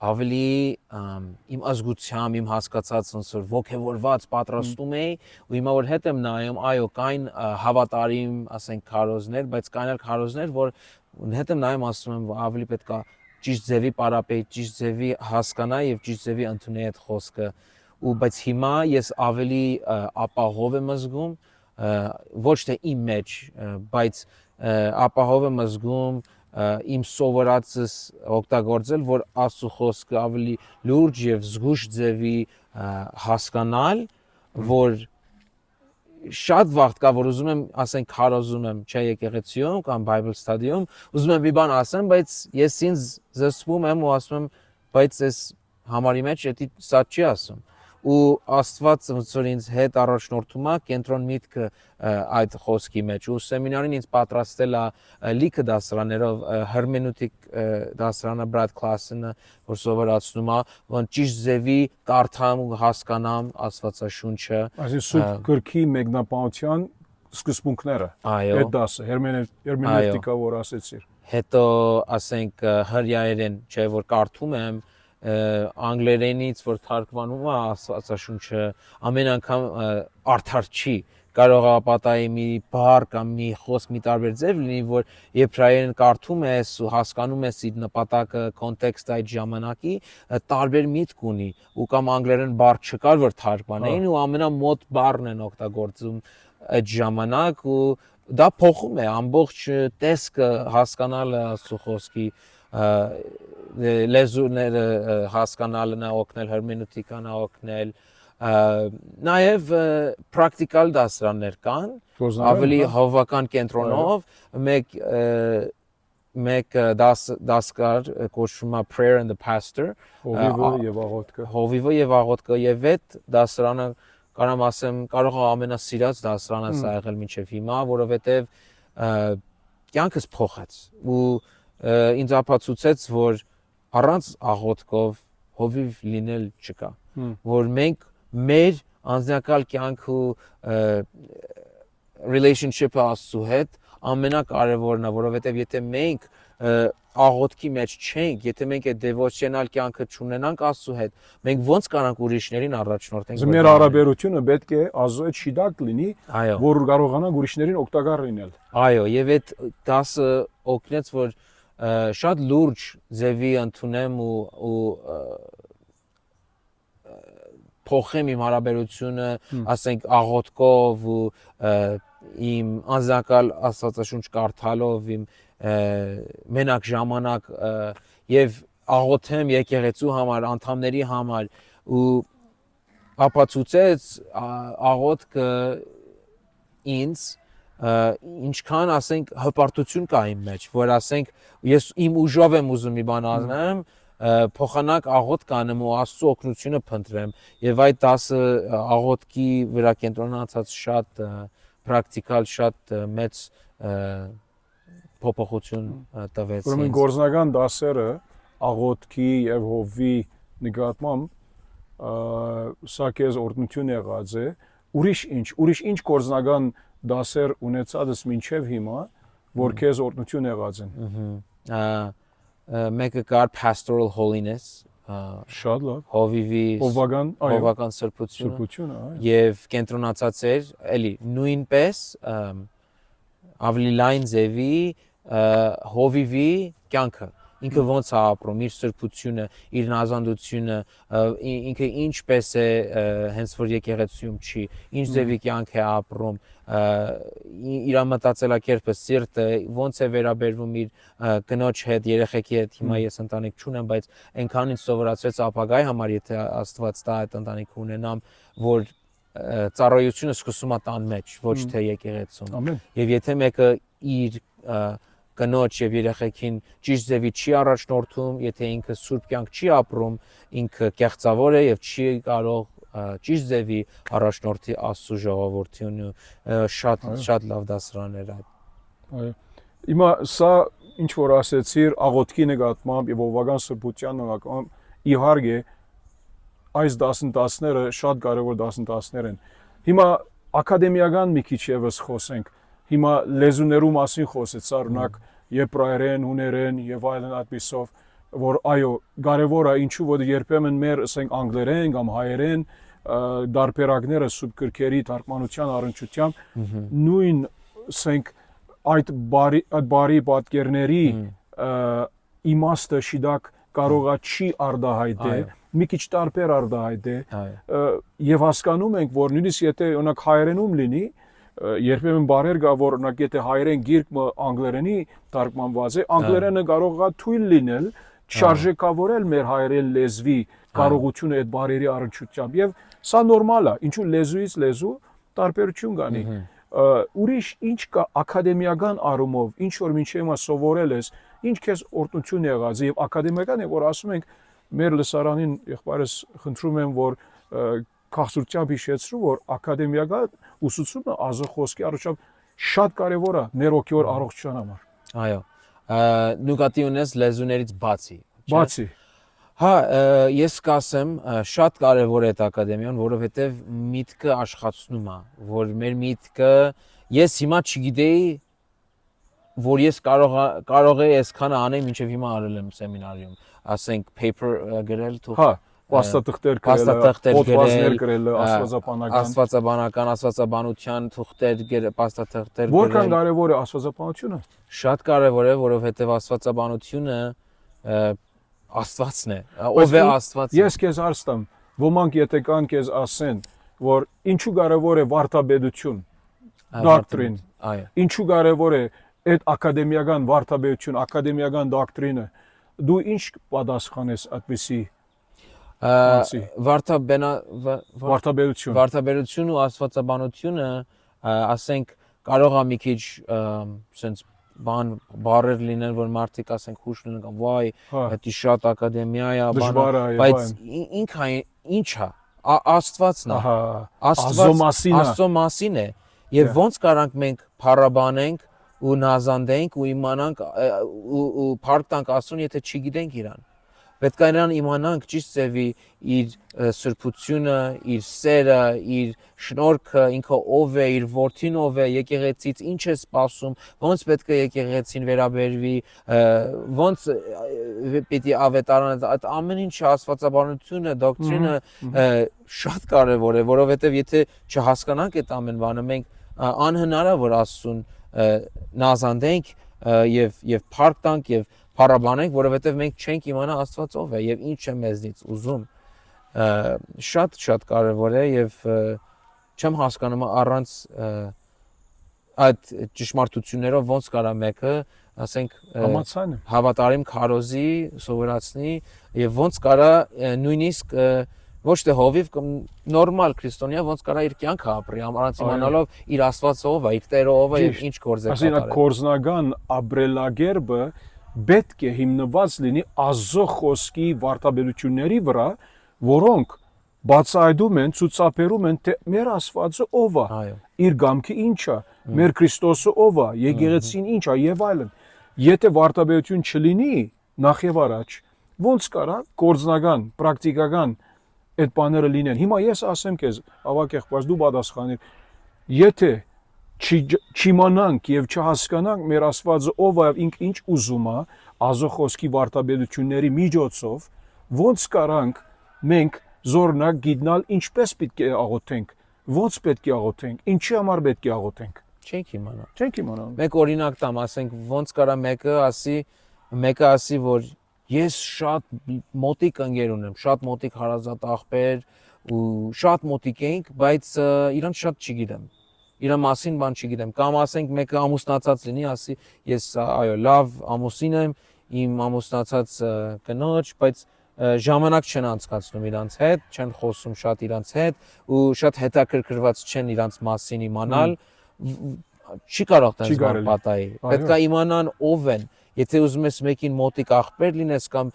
ավելի իմ ազգությամբ, իմ հասկացած ոնց որ ոգևորված պատրաստում էի ու հիմա որ հետ եմ նայում, այո, կային հավատարիմ, ասենք քարոզներ, բայց կային էլ քարոզներ, որ հետ եմ նայում, ասում եմ, ավելի պետք է ճիշտ ձևի պարապեի, ճիշտ ձևի հասկանա եւ ճիշտ ձևի ընդունի այդ խոսքը ու բայց հիմա ես ավելի ապահով եմ զգում ոչ թե իմ մեջ, բայց ապահով եմ զգում իմ սովորածս օգտագործել, որ Աստծո խոսքը ավելի լուրջ եւ զգուշ ձևի հասկանալ, որ շատ վաղ կա, որ ուզում եմ, ասենք, քարոզում եմ, չէ, եկեղեցիում կամ Bible study-ում, ուզում եմ մի բան ասեմ, բայց ես ինձ զսպում եմ ու ասում եմ, բայց ես համարի մեջ սա չի ասում։ Ու Աստված ոնց որ ինձ հետ առաջնորդում է կենտրոն միտքը այդ խոսքի մեջ ու սեմինարին ինձ պատրաստել է լիքը դասարաններով հերմենուտիկ դասարանը Brad Classen-ը որ սովորացնում է ոնց ճիշտ ձևի կարդամ ու հասկանամ Աստվածաշունչը այսինքն սուրբ գրքի մեկնաբանության սկզբունքները այդ դասը հերմենևտիկա որ ասեցիր հետո ասենք հրյայերեն չէ որ կարդում եմ անգլերենից որ թարգմանում է Աստվածաշունչը ամեն անգամ արդար չի կարող է պատահի մի բառ կամ մի խոսք մի տարբեր ձև լինի որ եբրայերեն կարդում ես ու հասկանում ես իր նպատակը կոնտեքստը այդ ժամանակի տարբեր միտք ունի ու կամ անգլերեն բառ չկար որ թարգմանեին ու ամենամոտ բառն են օգտագործում այդ ժամանակ ու դա փոխում է ամբողջ տեսքը հասկանալը Աստծո խոսքի լեզուները հասկանալն է օգնել հերմենուտիկան է օգնել նաև պրակտիկալ դասարաններ կան ավելի հավաքական կենտրոնով մեկ դասկար կոչվում է Prayer and the Pastor հովիվը եւ աղոթքը եւ այդ դասարանը կարամ ասեմ կարող է ամենասիրած դասարանս ա եղել մինչեւ հիմա որովհետեւ կյանքս փոխեց ու ինձ ապացուցեց որ առանց աղոթքով հովիվ լինել չկա որ մենք մեր անձնական կյանք ու relationship-ը Աստծո հետ ամենակարևորն է որովհետև եթե մենք աղոթքի մեջ չենք եթե մենք այդ devotional կյանքը չունենանք Աստծո հետ մենք ոնց կարանք ուրիշներին առաջնորդենք մեր հարաբերությունը պետք է Աստծո հետ շիդակ լինի որ կարողանանք ուրիշներին օգտակար լինել այո եւ այդ դասը օգնեց որ շատ լուրջ ձևի ընդունեմ ու փոխեմ իմ հարաբերությունը, ասենք աղոթքով ու իմ անձնակալ Աստվածաշունչ կարդալով իմ մենակ ժամանակ եւ աղոթեմ եկեղեցու համար, անդամների համար ու ապացուցեց աղոթքը ինձ ինչքան ասենք հպարտություն կա իմ մեջ, որ ասենք ես իմ ուժով եմ ուզում մի բան անեմ, փոխանակ աղոտ կանեմ ու Աստծո օգնությունը փնտրեմ եւ այդ դասը աղոտքի վրա կենտրոնացած շատ պրակտիկալ շատ մեծ փոփոխություն տվեց։ Ուրեմն գործնական դասերը աղոտքի եւ հովի նկատմամբ սա քեզ օրհնություն եղած է։ Ուրիշ ինչ գործնական դասեր ունեցածս մինչև հիմա, որ քեզ օրհնություն եղած են։ Մեկը կար pastoral holiness, շատ լավ։ հովվական սրբությունը եւ կենտրոնացած էր էլի նույնպես ավելի լայն ձևի հովիվի կյանքը ինքը ոնց է ապրում իր սրբությունը, իր նազանդությունը, ինքը ինչպես է հենց որ եկեղեցիում չի, ինչ ձևի կյանք է ապրում, իր մտածելակերպը, սիրտը ոնց է վերաբերվում իր կնոջ հետ, երեխեքի հետ, հիմա ես ընտանիք չունեմ, բայց այնքան ինձ սովորացրեց ապագայի համար, եթե Աստված տա այդ ընտանիքը ունենամ, որ ծառայությունը սկսում է տան մեջ, ոչ թե եկեղեցում։ Ամեն։ Եվ եթե մեկը իր կնոջ եւ երեխեքին ճիշտ ձևի չի առաջնորդում, եթե ինքը սուրբ կյանք չի ապրում, ինքը կեղծավոր է եւ չի կարող ճիշտ ձևի առաջնորդի Աստծո ժողովրդին ու շատ լավ դասարաններ այդ։ Այո։ Հիմա սա ինչ որ ասեցիր աղոտքի նկատմամբ եւ ովական սրբության նկատմամբ իհարկե այս դասընթացները շատ կարևոր դասընթացներ են։ Հիմա ակադեմիական մի քիչ եւս խոսենք։ Հիմա լեզուներու մասին խոսեց սառնակ եբրայերեն, հուներեն եւ այլն այդպիսով, որ այո, կարևոր է ինչու որ երբեմն մեր ասենք անգլերեն կամ հայերեն դարբերակները սուրբ գրքերի թարգմանության առնչությամբ նույն ասենք այդ բարի պատկերների իմաստը շիդակ կարողա չի արդահայտել, մի քիչ տարբեր արդահայտել եւ հասկանում ենք, որ նույնիսկ եթե օրինակ հայերենում լինի երբեմն բարեր կա որ օրինակ եթե հայերեն գիրքը անգլերենի թարգմանված է, անգլերենը կարող է թույլ լինել շարժեկավորել մեր հայերեն լեզվի կարողությունը այդ բարերի առնչությամբ եւ սա նորմալ է, ինչու լեզուից լեզու տարբերություն կանի։ Ուրիշ ինչ կա ակադեմիական առումով, ինչ որ մինչև հիմա սովորել ես, ինչ քեզ օրհնություն եղած է եւ ակադեմիական է որ ասում ենք մեր լսարանին եղբայրս խնդրում եմ որ քաղցրությամբ հիշեցրու որ ակադեմիական ուսուցումը ազոխոսքի առողջությամբ շատ կարևոր է ներօքյոր առողջության համար։ Այո։ Նուկատի ունես լեզուներից բացի։ Բացի։ Հա, ես կասեմ շատ կարևոր է այդ ակադեմիան, որովհետև միտքը աշխատում է, որ մեր միտքը ես հիմա չգիտեի որ ես կարող եմ այսքանը անեմ, ինչեւ հիմա արել եմ սեմինարիում, ասենք paper գրել թող։ Հա, փաստաթղթեր գրել, աստվածաբանության թղթեր, փաստաթղթեր գրել։ Որքան կարևոր է աստվածաբանությունը։ Շատ կարևոր է, որովհետև աստվածաբանությունը Աստվածն է, ով է Աստված։ Ես քեզ հարցնում, ոմանք եթե կան քեզ ասեն, որ ինչու կարևոր է վարդապետություն, doctrine, այո։ Ինչու կարևոր է այդ ակադեմիական վարդապետություն, ակադեմիական դոկտրինը, դու ինչ պատասխանես այդպիսի վարդապետություն ու աստվածաբանությունը, ասենք կարող է մի քիչ sense բարեր լինեն որ մարդիկ ասենք հուշ լինեն կամ վայ դա շատ ակադեմիա է բայց ինքը ինչ է Աստվածն է Աստծո մասին է եւ ոնց կարանք մենք փառաբանենք ու նազանդենք ու իմանանք ու փառք տանք Աստծուն եթե չգիտենք իրան պետք է նրան իմանանք ճիշտ ձևի իր սրբությունը, իր սերը, իր շնորհքը, ինքը ով է, իր որդին ով է, եկեղեցից ինչ է սպասում, ոնց պետք է եկեղեցին վերաբերվի, ոնց պիտի ավետարանը, այդ ամեն ինչը աստվածաբանությունը, դոկտրինը շատ կարևոր է, որովհետև եթե չհասկանանք այդ ամեն բանը, մենք անհնար է որ Աստծուն նազանդենք եւ փառք տանք եւ փառաբանենք, որովհետև մենք չենք իմանա Աստված ով է եւ ինչ է մեզնից ուզում։ Շատ կարևոր է եւ չեմ հասկանում առանց այդ ճշմարտություններով ոնց կարա մեկը, ասենք, հավատարիմ քարոզի սովորացնի եւ ոնց կարա նույնիսկ Ոչ թե հովիվ կամ նորմալ քրիստոնյա ոնց կարա իր կյանքը ապրի, առանց իմանալով իր Աստվածը ով է, իր Տերը ով է եւ ինչ գործ է Այսինքն կատարել։ կորզնական ապրելակերպը պետք է հիմնված լինի Աստծո խոսքի վարդապետությունների վրա, որոնք բացահայտում են, ցուցաբերում են, թե մեր Աստվածը ով է, Այո։ իր գամքի ինչ է, մեր Քրիստոսը ով է, եկեղեցին ինչ է եւ այլն։ Եթե վարդապետություն չլինի նախ եւ առաջ, ոնց կարա կորզնական, պրակտիկական այդ բաները լինեն։ Հիմա ես ասեմ քեզ, ավակ եղբայր, դու պատասխանիր։ Եթե չիմանանք եւ չհասկանանք մեր Աստվածը ով է, ինք ինչ ուզում է, Աստծո խոսքի վարդապետությունների միջոցով, ոնց կարանք մենք զորնակ գիտնալ ինչպես պետք է աղոթենք, ոնց պետք է աղոթենք, ինչի համար պետք է աղոթենք։ Չենք իմանա։ Չենք իմանալ։ Մեկ օրինակ տամ, ասենք ոնց կարա մեկը ասի, որ ես շատ մոտիկ ընկեր ունեմ, շատ մոտիկ հարազատ աղբեր ու շատ մոտիկ ենք, բայց իրան շատ չգիտեմ։ Իր մասին բան չգիտեմ, կամ ասենք մեկը ամուսնացած լինի, ասի ես այո, լավ ամուսին եմ, իմ ամուսնացած կնոջ, բայց ժամանակ չեն անցկացնում իրանց հետ, չեն խոսում շատ իրանց հետ ու շատ հետաքրքրված չեն իրանց մասին իմանալ, չի կարող տես բան պատահի։ Պետք է իմանան ով են։ Եթե ուզում ես մեկին մոտիկ աղբեր լինես կամ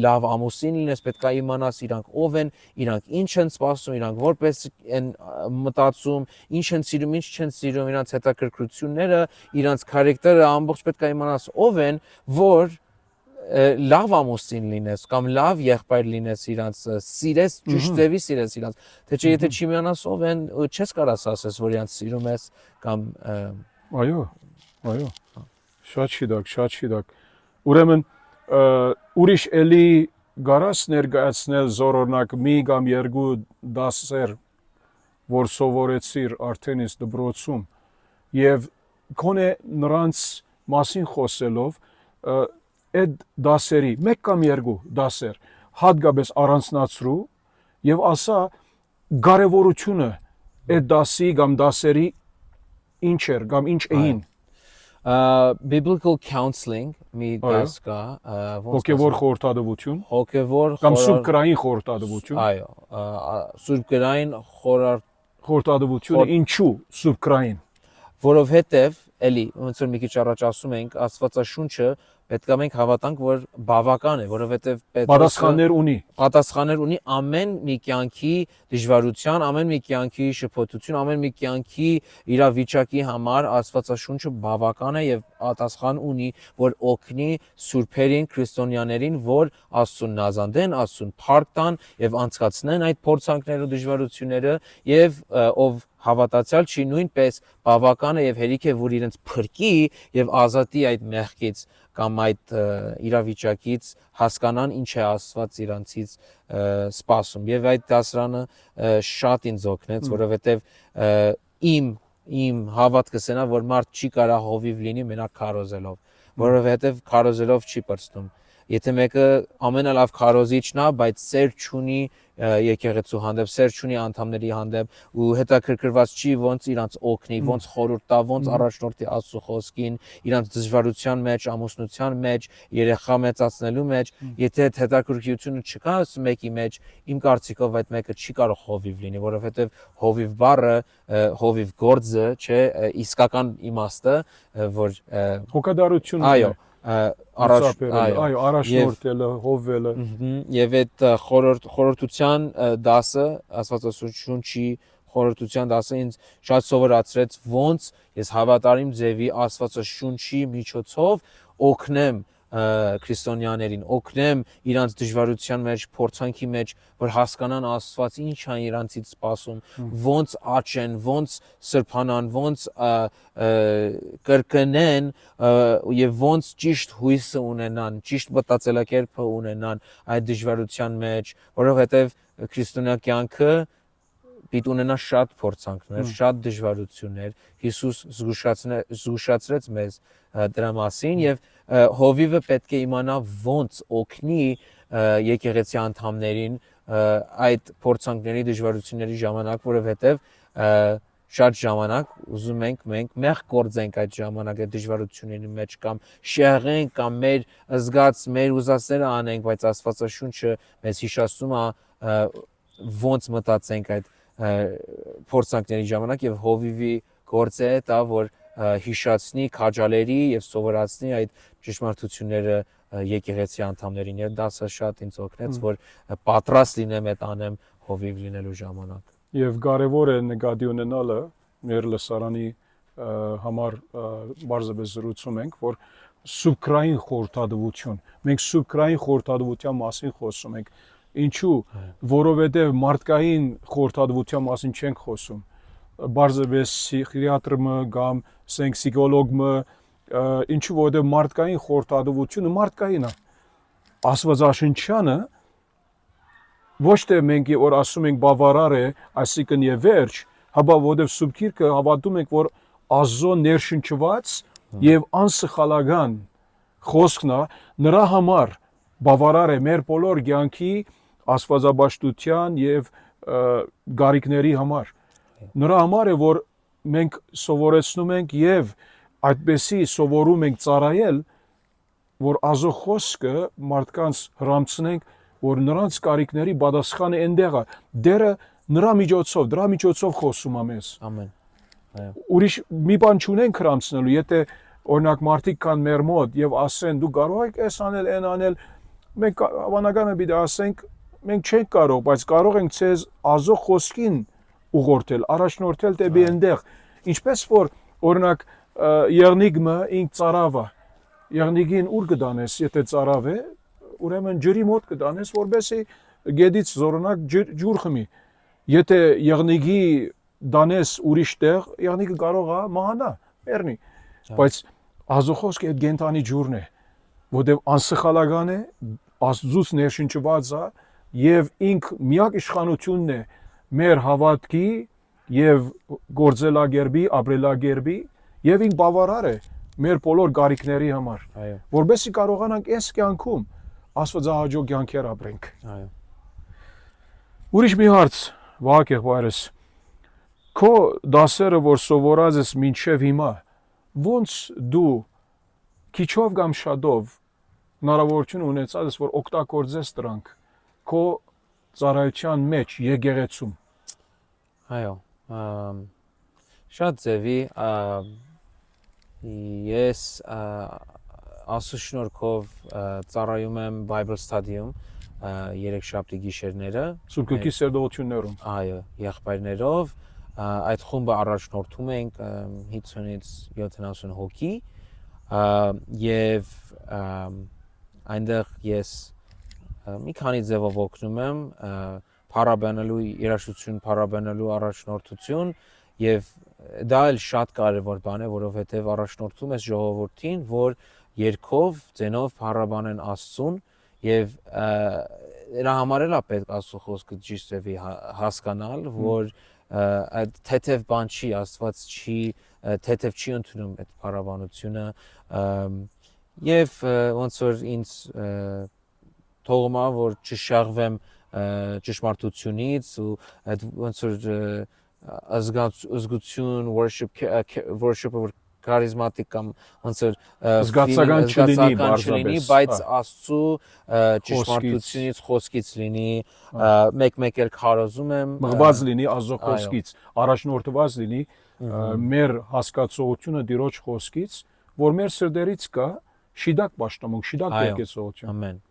լավ ամուսին լինես, պետք է իմանաս իրանք ով են, իրանք ինչ են սպասում, իրանք որպես են մտածում, ինչ են սիրում, ինչ չեն սիրում, իրանց հետաքրքրությունները, իրանց քարակտերը ամբողջ պետք է իմանաս ով են, որ լավ ամուսին լինես կամ լավ եղբայր լինես իրանց, սիրես, ճիշտ ձևի սիրես իրանց, թե չէ եթե չիմանաս ով են, չես կարաս ասես, որ իրանց սիրում ես կամ այո, այո, շատ շիդակ։ Ուրեմն ուրիշ էլի գարաս ներկայացնել զորօրինակ մի կամ երկու դասեր, որ սովորեցիր արդեն իսկ դպրոցում եւ քոնե նրանց մասին խոսելով այդ դասերի մեկ կամ երկու դասեր հատկապես առանձնացրու եւ ասա կարեւորությունը այդ դասի կամ դասերի ինչ էր կամ ինչ էին biblical counseling մի դաս կա հոգեվոր խորհրդատվություն հոգեվոր կամ սուրբգրային խորհրդատվություն այո սուրբգրային խորհրդատվությունը ինչու սուրբգրային որովհետև էլի ոնց որ մի քիչ առաջ ասում ենք Աստվածաշունչը պետք է մենք հավատանք որ բավական է որովհետև պատասխաններ ունի ամեն մի կյանքի դժվարության ամեն մի կյանքի շփոթություն ամեն մի կյանքի իրավիճակի համար Աստվածաշունչը բավական է եւ պատասխան ունի որ օգնի սուրբերին քրիստոնյաներին որ Աստծուն նազանդեն Աստծուն փառք տան եւ անցկացնեն այդ փորձանքները ու դժվարությունները եւ ով հավատացյալ չի նույնպես բավական է եւ հերիք է որ իրենց փրկի եւ ազատի այդ մեղքից կամ այդ իրավիճակից հասկանան ինչ է Աստված իրանցից սպասում եւ այդ դասարանը շատ ինձ օգնեց որովհետեւ իմ հավատքս էնա որ մարդ չի կարա հովիվ լինի մենակ քարոզելով որովհետեւ քարոզելով չի պրծնում եթե մեկը ամենալավ քարոզիչն է բայց սեր չունի եկեղեցու հանդեպ սեր չունի անդամների հանդեպ ու հետաքրքրված չի ոնց իրանց օգնի ոնց խորհուրդ տա ոնց առաջնորդի Աստծո խոսքին իրանց դժվարության մեջ ամուսնության մեջ երեխա մեծացնելու մեջ եթե այդ հետաքրքրությունը չկա մեկի մեջ իմ կարծիքով այդ մեկը չի կարող հովիվ լինի որովհետև հովիվ բառը հովիվ գործը չէ իսկական իմաստը որ հոգադարություն այո առաջնորդելը, հովվելը եւ այդ խորհրդության դասը Աստվածաշունչի խորհրդության դասը ինձ շատ սովորացրեց ոնց ես հավատարիմ ձևի Աստվածաշունչի միջոցով օգնեմ քրիստոնյաներին օգնեմ իրանց դժվարության մեջ փորձանքի մեջ որ հասկանան Աստված ինչ է իրանցից սպասում ոնց աճեն ոնց սրբանան ոնց կրկնեն եւ ոնց ճիշտ հույսը ունենան ճիշտ մտածելակերպը ունենան այդ դժվարության մեջ որովհետեւ քրիստոնյա կյանքը պիտի ունենա շատ փորձանքներ շատ դժվարություններ Հիսուս զգուշացրեց մեզ դրա մասին եւ հովիվը պետք է իմանա ոնց օգնի եկեղեցի անդամներին այդ փորձանքների դժվարությունների ժամանակ որովհետեւ շատ ժամանակ ուզում ենք մենք մեղ գործենք այդ ժամանակ այդ դժվարությունների մեջ կամ շեղենք կամ մեր ուզածները անենք բայց Աստվածաշունչը մեզ հիշեցնում է ոնց մտածենք այդ փորձանքների ժամանակ եւ հովիվի գործը է դա որ հիշացնի, քաջալերի եւ սովորացնի այդ ճշմարտությունները եկեղեցի անդամներին եւ դա շատ ինձ օգնեց որ պատրաստ լինեմ այդ անեմ հովիվ լինելու ժամանակ Եվ կարևոր է նկատի ունենալը մեր լսարանի համար բարձրապես զրուցում ենք, որ սուբկրային խորհրդատվություն, մենք սուբկրային խորհրդատվության մասին խոսում ենք, ինչու, որովհետև մարդկային խորհրդատվության մասին չենք խոսում, բարձրապես պսիխիատրը կամ պսիխոլոգը, ինչու որովհետև մարդկային խորհրդատվությունը մարդկային է, աստվածաշնչյանը ոչ թե մենք որ ասում ենք բավարար է, այսինքն եւ վերջ, հաբա որովհետեւ Սուրբ Գիրքը հավատում ենք, որ Աստծո ներշնչված եւ անսխալական խոսքն է, նրա համար բավարար է մեր բոլոր կյանքի աստվածաբաշխության եւ գարիկների համար։ Նրա համար է, որ մենք սովորեցնում ենք եւ այդպեսի սովորում ենք ծառայել, որ Աստծո խոսքը մարդկանց հրամցնենք որ նրանց կարիքների պատասխանը այնտեղ է դերը նրա միջոցով դրա միջոցով խոսում է մեզ ամեն ուրիշ մի բան չունենք հրամցնելու եթե օրինակ մարդիկ կան մեր մոտ եւ ասեն դու կարող եք այս անել այն անել մենք հավանական է պիտի ասենք մենք չենք կարող բայց կարող ենք ցեզ Աստծո խոսքին ուղղորդել առաջնորդել դեպի այնտեղ ինչպես որ օրինակ եղնիկը ինք ծարավ է եղնիկին ուր կդանես եթե ծարավ է ուրեմն ջրի մոտ կդանես, որբեսի գետից զորանակ ջուր խմի։ Եթե եղնիկի դանես ուրիշ տեղ, եղնիկը կարող է մահանա, մեռնի։ Բայց Աստծո խոսքը այդ գենտանի ջուրն է, որտեղ անսխալական է, Աստծուց ներշնչված է եւ ինք միակ իշխանությունն է մեր հավատքի եւ գործելագերբի, ապրելագերբի եւ ինք բավարար է մեր բոլոր գարիկների համար։ Որբեսի կարողանանք այս կյանքում աստվածահաճո կյանքեր ապրենք։ Այո։ Ուրիշ մի հարց, Վահագ եղբայրս, քո դասերը, որ սովորած ես մինչև հիմա, ոնց դու քիչով կամ շատով հնարավորություն ունեցած ես, որ օգտագործես դրանք քո ծառայության մեջ եկեղեցում։ Այո, շատ ձևի ես Աստծո շնորհքով ծառայում եմ Bible Study-ում երեքշաբթի գիշերները Սուրբ Գրքի սերտողություններում։ Այո, եղբայրներով այդ խումբը առաջնորդում ենք 50-ից 70 հոգի եւ այնտեղ ես մի քանի ձևով օգնում եմ փառաբանելու երաշխություն փառաբանելու առաջնորդություն եւ դա էլ շատ կարեւոր բան է որովհետեւ առաջնորդում ես ժողովրդին որ երկով ձենով փառաբանեն Աստծուն եւ դրա համար էլ է պետք Աստծո խոսքը ճիշտ ձևի հասկանալ որ այդ թեթև բան չի Աստված չի թեթև չի ընդունում այդ փառաբանությունը եւ ոնց որ ինձ թողում է որ չշաղվեմ ճշմարտությունից ու այդ ոնց որ ազգություն worship որ charismatic կամ ոնց որ զգացական չլինի բայց Աստծո ճշմարտությունից խոսքից լինի մեկ-մեկ էլ քարոզում եմ մղված լինի Աստծո խոսքից առաջնորդված լինի մեր հասկացողությունը Տիրոջ խոսքից որ մեր սրտերից կա շիդակ պաշտամունք շիդակ եկեղեցություն ամեն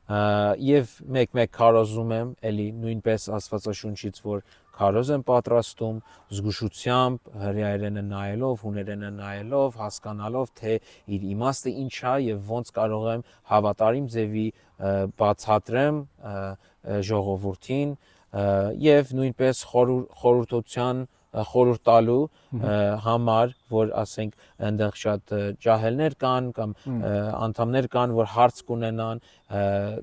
եւ մեկ-մեկ քարոզում եմ էլի նույնպես Աստվածաշունչից որ քարոզ եմ պատրաստում զգուշությամբ հրեայերենը նայելով հուներենը նայելով հասկանալով թե իր իմաստը ինչ է եւ ոնց կարող եմ հավատարիմ ձևի բացատրեմ ժողովրդին եւ նույնպես խորհրդության խորհուրդ տալու համար որ ասենք այնտեղ շատ ջահելներ կան կամ անդամներ կան որ հարց կունենան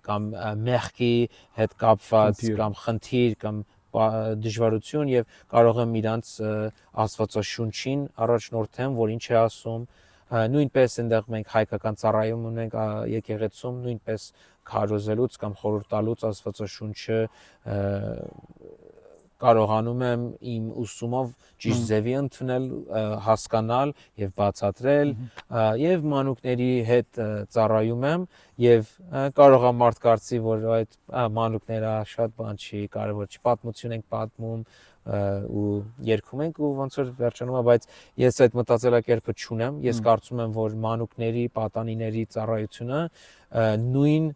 կամ մեղքի հետ կապված կամ խնդիր կամ դժվարություն եւ կարող եմ իրանց Աստվածաշունչին առաջնորդեմ որ ինչ է ասում նույնպես այնտեղ մենք հայկական ծառայում ունենք եկեղեցում նույնպես քարոզելուց կամ խորհուրդ տալուց Աստվածաշունչը կարողանում եմ իմ ուսումով ճիշտ ձևի ընդունել, հասկանալ եւ բացատրել եւ մանուկների հետ ծառայում եմ եւ կարող եմ մարդ կարծի որ այդ մանուկները շատ բան չի, կարեւոր չի, պատմություն ենք պատմում ու երգում ենք ու ոնց որ վերջանում է, բայց ես այդ մտածելակերպը չունեմ, ես կարծում եմ որ մանուկների, պատանիների ծառայությունը նույն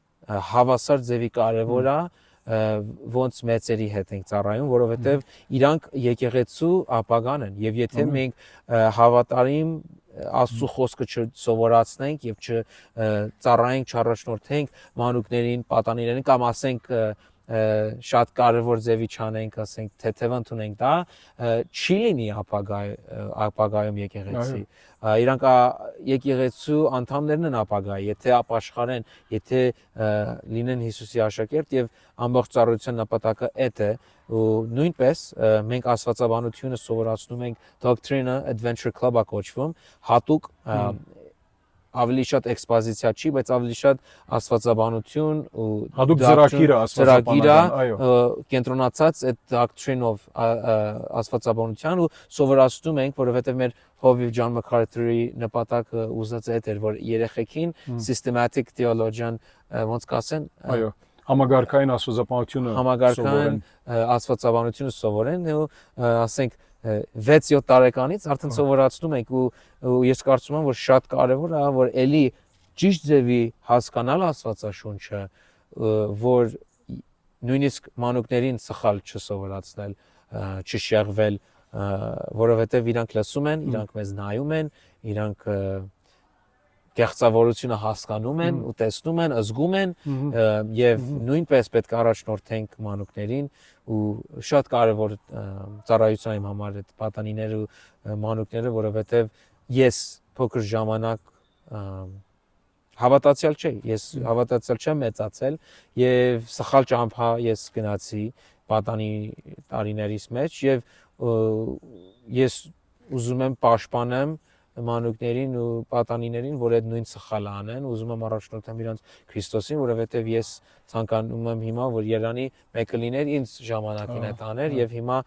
հավասար ձևի կարևոր է ոնց մեծերի հետ ենք ծառայում, որովհետև իրանք եկեղեցու ապագան են եւ եթե մենք հավատարիմ Աստծո խոսքը չսովորացնենք եւ չծառայենք, չառաջնորդենք մանուկներին, պատանիներին կամ ասենք շատ կարևոր ձևի չանենք, ասենք թեթև ընդունենք դա, չի լինի ապագայում եկեղեցի։ Իրանք եկեղեցու անդամներն են ապագայի, եթե ապաշխարեն, եթե լինեն Հիսուսի աշակերտ եւ ամբողջ ծառայության նպատակը այդ է ու նույնպես մենք աստվածաբանությունը սովորացնում ենք Doctrine Adventure Club-ը կոչվում, հատուկ ավելի շատ էքսպոզիցիա չի, բայց ավելի շատ աստվածաբանություն ու հատուկ ծրագիրը աստվածաբանական, այո, կենտրոնացած այդ doctrine-ով աստվածաբանության ու սովորացնում ենք, որովհետև մեր Հովիվ Ջան Մաքարթյուրի նպատակը ուզած այդ էր, որ երեխեքին systematic theologian ոնց կասեն, այո, համագարկային աստվածաբանությունը սովորեն ու ասենք 6-7 տարեկանից արդեն սովորացնում ենք ու ես կարծում եմ որ շատ կարևոր է որ էլի ճիշտ ձևի հասկանալ Աստվածաշունչը որ նույնիսկ մանուկներին սխալ չսովորացնել չշեղվել որովհետև իրանք լսում են, իրանք մեզ նայում են, իրանք կեղծավորությունը հասկանում են ու տեսնում են, զգում են եւ նույնպես պետք է առաջնորդենք մանուկներին ու շատ կարեւոր ծառայություն իմ համար այդ պատանիները ու մանուկները, որովհետեւ ես փոքր ժամանակ հավատացյալ չէի, ես հավատացյալ չեմ մեծացել եւ սխալ ճամփա ես գնացի պատանի տարիներիս մեջ եւ ես ուզում եմ պաշտպանեմ մանուկներին ու պատանիներին, որ այդ նույն սխալը անեն, ուզում եմ առաջնորդեմ իրանց Քրիստոսին, որովհետև ես ցանկանում եմ հիմա, որ Երանի մեկը լիներ ինձ ժամանակին այդ աներ եւ հիմա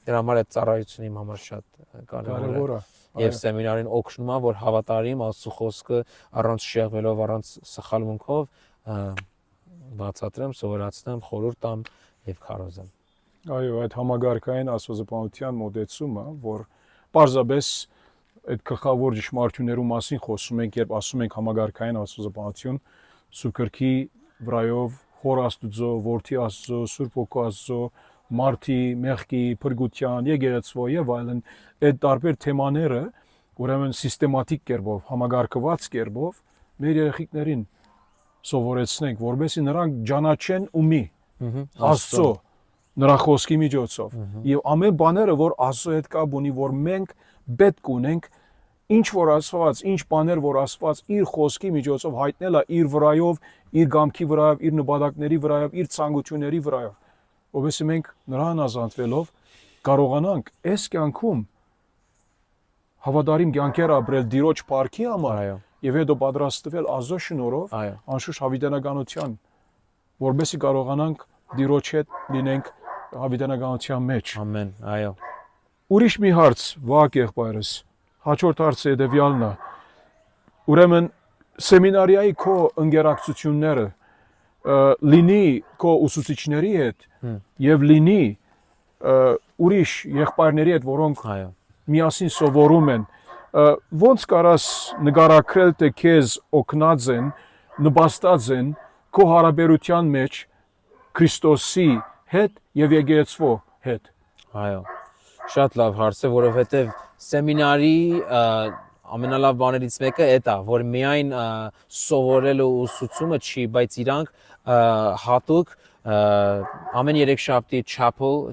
դրա համար այդ ծառայությունը իմ համար շատ կարեւոր է։ Եվ սեմինարին օգնում է, որ հավատարիմ Աստծո խոսքը առանց շեղվելով, առանց սխալմունքով բացատրեմ, սովորացնեմ, խորհուրդ տամ եւ քարոզեմ։ Այո, այդ համագարկային աստվածաբանության մոտեցումը, որ պարզապես այդ գլխավոր ճշմարտություններու մասին խոսում ենք, երբ ասում ենք համագարկային աստվածաբանություն, Սուրբ Գրքի վրայով Հոր Աստծո, Որդի Աստծո, Սուրբ Հոգու Աստծո, Մարդի, Մեղքի, Փրկության, Եկեղեցվո եւ այլն, այդ տարբեր թեմաները ուրեմն սիստեմատիկ կերպով, համագարկված կերպով մեր երեխեքներին սովորեցնենք, որովհետեւ նրանք ճանաչեն ումի Աստծո նրա խոսքի միջոցով եւ ամեն բաները որ Աստծո հետ կապ ունի որ մենք պետք ունենք ինչ որ Աստված ինչ բաներ որ Աստված իր խոսքի միջոցով հայտնել է իր վրայով իր գամքի վրայով իր նպատակների վրայով իր ցանկությունների վրայով որովհետեւ մենք նրան ազատվելով կարողանանք այս կյանքում հավատարիմ կյանքեր ապրել Տիրոջ փառքի համար եւ հետո պատրաստվել Աստծո շնորհով անշուշտ հավիտենականության որովհետեւ կարողանանք Տիրոջ հետ լինենք հավիտենականության մեջ։ Ամեն, այո։ Ուրիշ մի հարց, Վահագ եղբայրս, հաջորդ հարցը հետևյալն է։ Ուրեմն սեմինարիայի քո ընկերակցությունները լինի քո ուսուցիչների հետ եւ լինի ուրիշ եղբայրների հետ, որոնք միասին սովորում են, ոնց կարաս նկարագրել թե քեզ օգնած են, նպաստած են քո հարաբերության մեջ Քրիստոսի հետ եւ եկեղեցվո հետ։ Այո։ Շատ լավ հարց է, որովհետեւ սեմինարի ամենալավ բաներից մեկը այդ է, որ միայն սովորելու ուսուցումը չի, բայց իրանք հատուկ ամեն երեքշաբթի chapel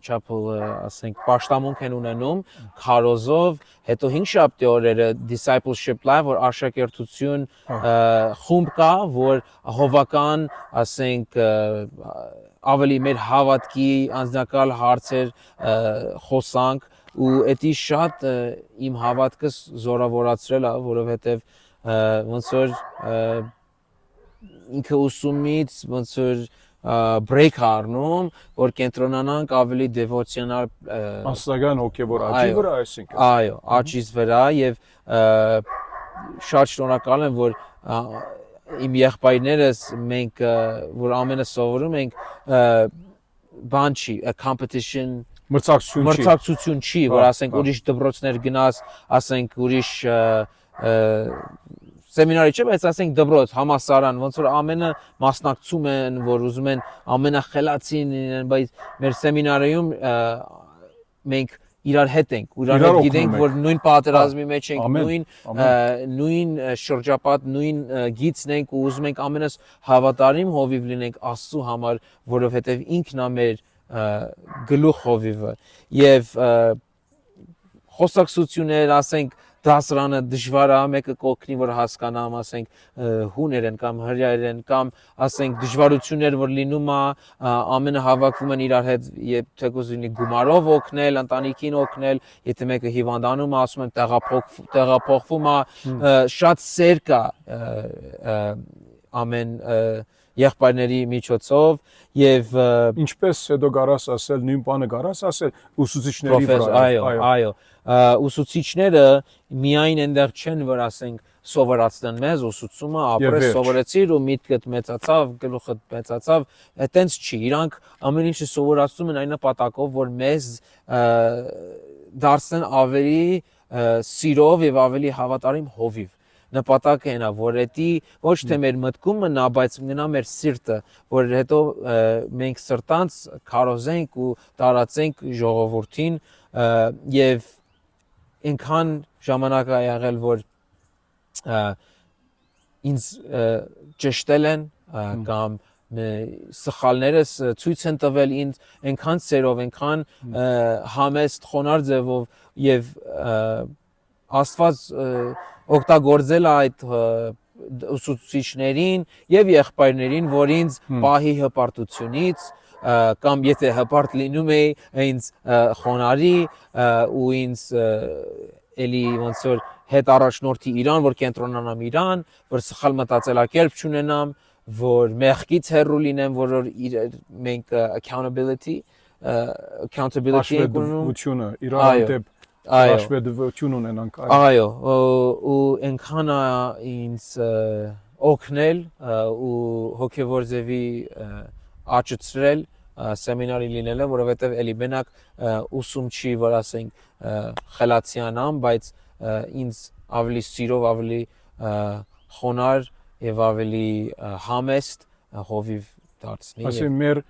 ասենք պաշտամունք են ունենում քարոզով, հետո 5 շաբթի օրերը discipleship live, որ աշակերտություն խումբ կա, որ հովական, ասենք ավելի մեր հավատքի անձնակալ հարցեր խոսանք ու էդի շատ իմ հավատքս զորավորացրել է, որովհետև ոնց որ ինքը ուսումից ոնց որ break առնում, որ կենտրոնանանք ավելի devotional Աստղական հոգևոր աճի վրա, այսինքն։ այո, աճից վրա եւ շատ շնորհակալ եմ, որ իմ եղբայրներս մենք որ ամենը սովորում ենք բան չի, a competition մրցակցություն չի, որ ասենք ուրիշ դպրոցներ գնաս, ասենք ուրիշ սեմինարի չէ, բայց ասենք դպրոց, համալսարան, ոնց որ ամենը մասնակցում են, որ ուզում են ամենախելացին լինեն, բայց մեր սեմինարիում մենք իրար հետ ենք, իրար հետ գիտենք, որ նույն պատերազմի մեջ ենք, նույն շրջապատ, նույն գիծն ենք ու ուզում ենք ամենս հավատարիմ հովիվ լինենք Աստծո համար, որովհետև ինքն է մեր գլուխ հովիվը եւ խոսակցություններ, ասենք դասարանը դժվար է, մեկը կօգնի որ հասկանամ, ասենք հուներեն կամ հրեաերեն կամ ասենք դժվարություններ որ լինում է, ամենը հավաքվում են իրար հետ եւ թեկուզ լինի գումարով օգնել, ընտանիքին օգնել, եթե մեկը հիվանդանում է, ասում են տեղափոխվում է, շատ սեր կա ամեն եղբայրների միջոցով եւ ինչպես հետո կարաս ասել նույն բանը կարաս ասել ուսուցիչների վրա այո ուսուցիչները միայն այնտեղ չեն որ ասենք սովորացնեն մեզ ուսուցումը ապրես սովորեցիր ու միտքդ մեծացավ գլուխդ մեծացավ այտենց չի իրանք ամեն ինչը սովորացնում են այն նպատակով որ մեզ դարձնեն ավելի սիրով եւ ավելի հավատարիմ հովիվ նպատակը այնա որ էտի ոչ թե մեր մտքում մնա բայց մնա մեր սիրտը որ հետո մենք սրտանց քարոզենք ու տարածենք ժողովրդին եւ ինքան ժամանակ է եղել որ ինձ ճշտել են կամ սխալներս ցույց են տվել ինձ այնքան սերով այնքան համեստ խոնար ձևով եւ Աստված օգտագործել այդ ուսուցիչներին եւ եղբայրներին, որ ինձ պահի հպարտությունից կամ եթե հպարտ լինում էի, ինձ խոնարի ու ինձ էլի ոնց որ հետ առաջնորդի Իրան, որ կենտրոնանամ Իրան, որ սխալ մտածելակերպ չունենամ, որ մեղքից հեռու լինեմ, որ մենք accountability ակտիվությունը Իրան դեպ Հաշվետվություն ունենանք այո ու այնքան ինձ օգնել ու հոգևոր ձևի աճեցրել սեմինարի լինելը որովհետև էլի մենակ ուսում չի որ ասենք խելացիանամ բայց ինձ ավելի սիրով ավելի խոնար եւ ավելի համեստ հովիվ դարձնի ասեմ մեր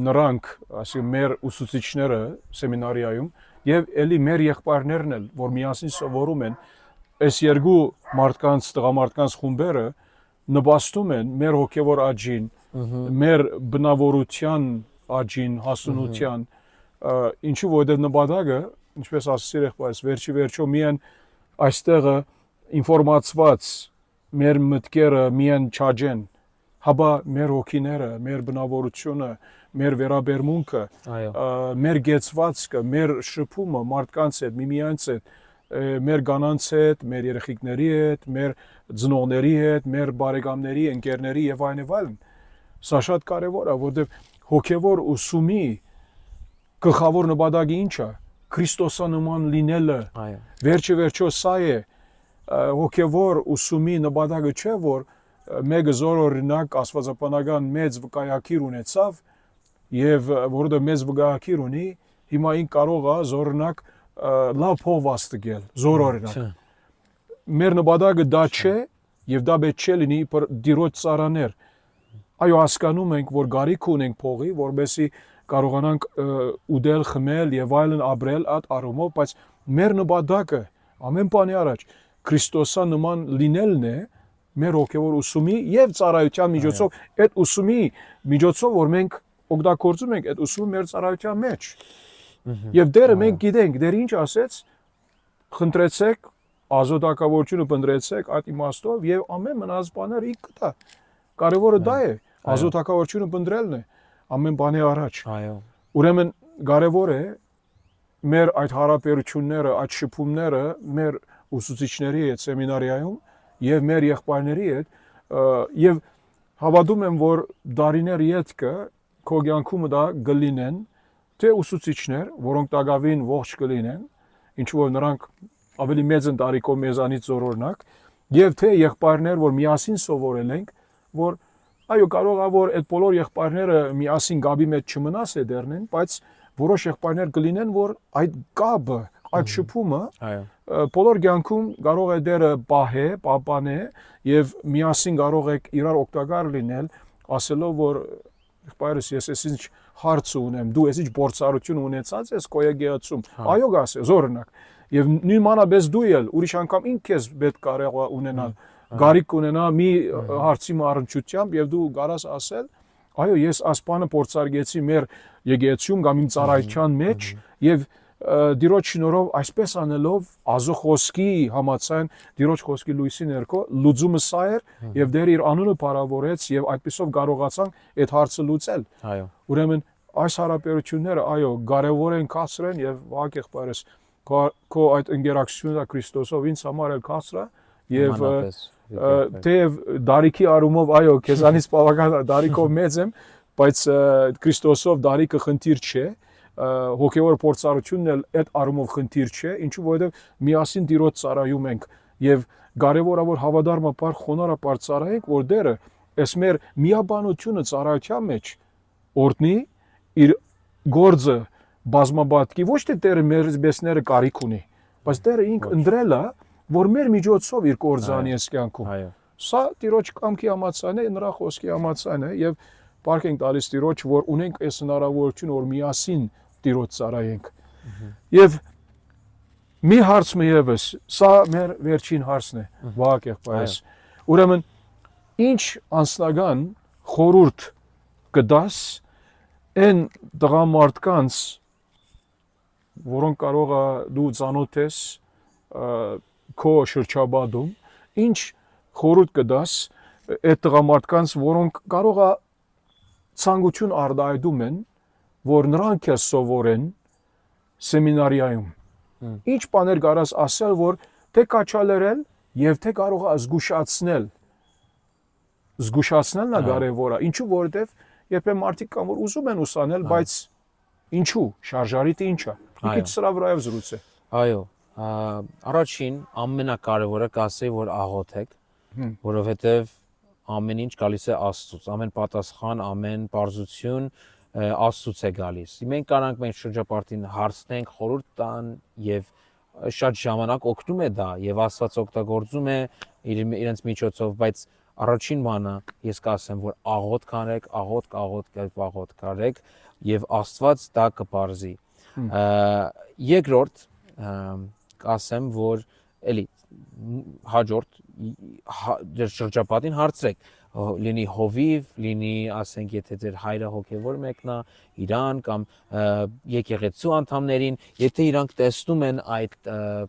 նրանք ասեմ մեր ուսուցիչները սեմինարիայում Եվ էլի մեր եղբայրներն էլ, որ միասին սովորում են, այս երկու մարդկանց, տղամարդկանց խումբերը նպաստում են մեր հոգևոր աճին, մեր բնավորության աճին, հասունության, ինչու որովհետև նպատակը, ինչպես ասացի եղբայրս, վերջի վերջո միայն այստեղը ինֆորմացված մեր մտքերը միայն չաճեն, հաբա մեր հոգիները, մեր բնավորությունը մեր վերաբերմունքը, մեր գեցվածքը, մեր շփումը մարդկանց հետ, միմյանց հետ, մեր կանանց հետ, մեր երեխեքների հետ, մեր ծնողների հետ, մեր բարեկամների, ընկերների եւ այլն, սա շատ կարեւոր է, որովհետեւ հոգեվոր ուսումի գլխավոր նպատակը ինչ է, Քրիստոսանման լինելը, վերջը սա է, հոգեվոր ուսումի նպատակը չէ, որ մեկը զորօրինակ աստվածաբանական մեծ վկայակիր ունեցավ Եվ որովհետև մեծ վկայակիր ունի, հիմա ինք կարող է զորօրինակ լավ փող վաստակել, զորօրինակ։ Մեր նպատակը դա չէ եւ դա պետք չէ լինի դիրոջ ծառաներ։ Այո, հասկանում ենք, որ գարիք ունենք փողի, որովհետեւ կարողանանք ուդել, խմել եւ այլն ապրել այդ առումով, բայց մեր նպատակը ամեն բանի առաջ Քրիստոսանման լինելն է մեր հոգեվոր ուսումի եւ ծառայության միջոցով, այդ ուսումի միջոցով, որ մենք օգտագործում ենք այդ ուսումը մեր ծառայության մեջ։ Եվ դերը մենք գիտենք, դեր ինչ ասեց, խնդրեցեք, ազոտակավորությունը բնդրեցեք այդ իմաստով եւ ամեն մնաց բաները ինքը դա։ Կարևորը դա է, ազոտակավորությունը բնդրելն է ամեն բանի առաջ։ Այո։ Ուրեմն կարևոր է մեր այդ հարաբերությունները, այդ շփումները մեր ուսուցիչների հետ սեմինարիայում եւ մեր եղբայրների հետ եւ Հավատում եմ, որ դարիներ յետքը քո կյանքում դա գլինեն, թե ուսուցիչներ, որոնք տակավին ողջ կլինեն, ինչ որ նրանք ավելի մեծ են տարիքով մեզանից զորօրինակ, եւ թե եղբայրներ, որ միասին սովորել ենք, որ այո, կարող է որ այդ բոլոր եղբայրները միասին գաբի մեջ չմնաս է դեռնեն, բայց որոշ եղբայրներ կլինեն, որ այդ գաբը, այդ շփումը Այո։ բոլոր կյանքում կարող է դերը պահե, պապանե եւ միասին կարող եք իրար օգտակար լինել, ասելով որ եղբայրս ես այսինչ հարց ունեմ, դու այսինչ փորձառություն ունեցած ես քո եկեղեցում։ Այո, գասե, զորնակ։ Եվ նույնմանապես դու ել ուրիշ անգամ ինքն քեզ պետք կարող է ունենալ գարիկ ունենա մի հարցի առնչությամբ եւ դու գարաս ասել այո ես ասպանը փորձարկեցի մեր եկեղեցում կամ իմ ծառայության մեջ եւ դիրոջ շնորհով այսպես անելով ազո խոսքի համացան դիրոջ խոսքի լույսի ներքո լուծումը սա էր եւ դեր իր անունը բարավորեց եւ այդպեսով կարողացան այդ հարցը լուծել Այո։ ուրեմն այս հարաբերությունները այո կարեւոր են կասրեն եւ ողեղբայրս քո այդ ընկերակցությունը Քրիստոսով ինձ համար էլ կասրա եւ թեև դարիքի արումով այո քեզանից բավական դարիքով մեծ եմ բայց Քրիստոսով դարիքը խնդիր չէ հոգեոր փորձառությունն էլ այդ արումով խնդիր չէ ինչու որովհետեւ միասին Տիրոջ ծառայում ենք եւ կարեւորը որ հավատարմապար խոնարհապար ծառայենք որ դերը այս մեր միաբանությունը ծառայության մեջ օրտնի իր գործը բազմաբատկի ոչ թե դերը մեր բեսները կարիք ունի բայց դերը ինք ընդրել է որ մեր միջոցով իր կորձանի ես կյանքում։ Այո։ Սա Տիրոջ կամքի համացան է, նրա խոսքի համացան է եւ բարք ենք տալիս Տիրոջ, որ ունենք այս հնարավորությունը, որ միասին Տիրոջ ծառայենք։ Եվ մի հարց միևս, սա մեր վերջին հարցն է, Վահագ եղբայրս։ Ուրեմն ինչ անձնական խորհուրդ կդաս այն տղամարդկանց, որոնք կարող է դու ծանոթ ես քո շրջաբադում ինչ խորհուրդ կդաս այդ տղամարդկանց որոնք կարող է ցանկություն արդայդում են որ նրանք է սովորեն սեմինարիայում ինչ բաներ կարաս ասել որ թե կաչալերել եւ թե կարող է զգուշացնել նա կարեւոր է ինչու որովհետեւ երբեմն մարդիկ կան որ ուզում են ուսանել բայց ինչու շարժարիտը ինչա մի քիչ սրա վրայով զրուցե Այո առաջին ամենակարևորը կասեի որ աղոթեք որովհետև ամեն ինչ գալիս է Աստծուց ամեն պատասխան ամեն բարձություն Աստծուց է գալիս մենք կարանք մենք շրջապարտին հարցնենք խորհուրդ տան եւ շատ ժամանակ օգնում է դա եւ Աստված օգտագործում է իրենց միջոցով բայց առաջին բանը ես կասեմ որ աղոթք կարեք եւ Աստված դա կբարձի երկրորդ կասեմ որ էլի հաջորդ շրջապատին հարցրեք լինի հովիվ լինի ասենք եթե ձեր հայրը հոգևոր մեկնա իրան կամ եկեղեցու անդամներին եթե իրանք տեսնում են այդ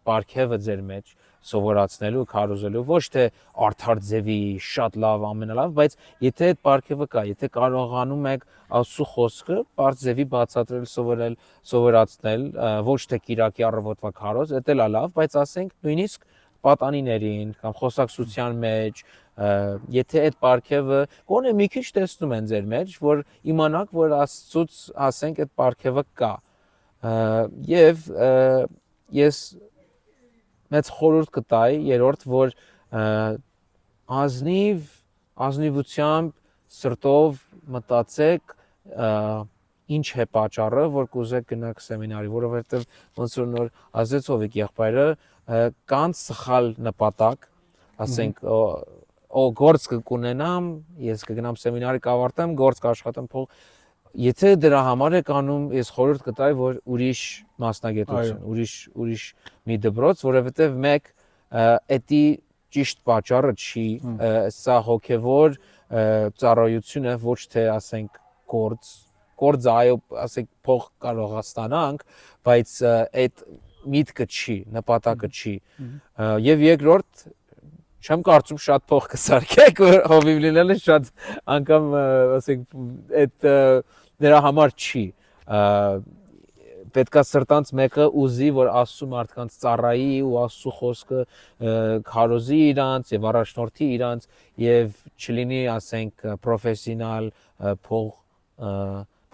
պարգևը ձեր մեջ սովորացնելու քարոզելու ոչ թե արդար ձևի շատ լավ ամենալավ բայց եթե այդ պարգևը կա եթե կարողանում եք Աստծո խոսքը բարձ ձևի բացատրել սովորացնել ոչ թե Կիրակի առավոտվա քարոզ դա էլ է լավ բայց ասենք նույնիսկ պատանիներին կամ խոսակցության մեջ եթե այդ պարգևը գոնե մի քիչ տեսնում են ձեր մեջ որ իմանաք որ Աստծուց ասենք այդ պարգևը կա եւ ես մեծ խորհուրդ կտայի երրորդ որ ազնիվությամբ սրտով մտածեք ինչ է պատճառը որ կուզեք գնաք սեմինարի որովհետեւ ոնց որ նոր ասեց ովիկ եղբայրը կան սխալ նպատակ ասենք գործ կունենամ ես կգնամ սեմինարի կավարտեմ գործ կաշխատեմ փող եթե դրա համար եք անում ես խորհուրդ կտայի որ ուրիշ մասնագետություն ուրիշ մի դպրոց որովհետեւ մեկ էդի ճիշտ պատճառը չի սա հոգևոր ծառայությունը ոչ թե ասենք գործ այո ասենք փող կարող ստանանք բայց այդ միտքը չի նպատակը չի եւ երկրորդ չեմ կարծում շատ փող կսարքեք որ հովիվ լինելը շատ անգամ ասենք այդ դրա համար չի պետքա սրտանց մեկը ուզի որ Աստծո մարդկանց ծառայի ու Աստծո խոսքը քարոզի իրանց եւ առաջնորդի իրանց եւ չլինի ասենք պրոֆեսիոնալ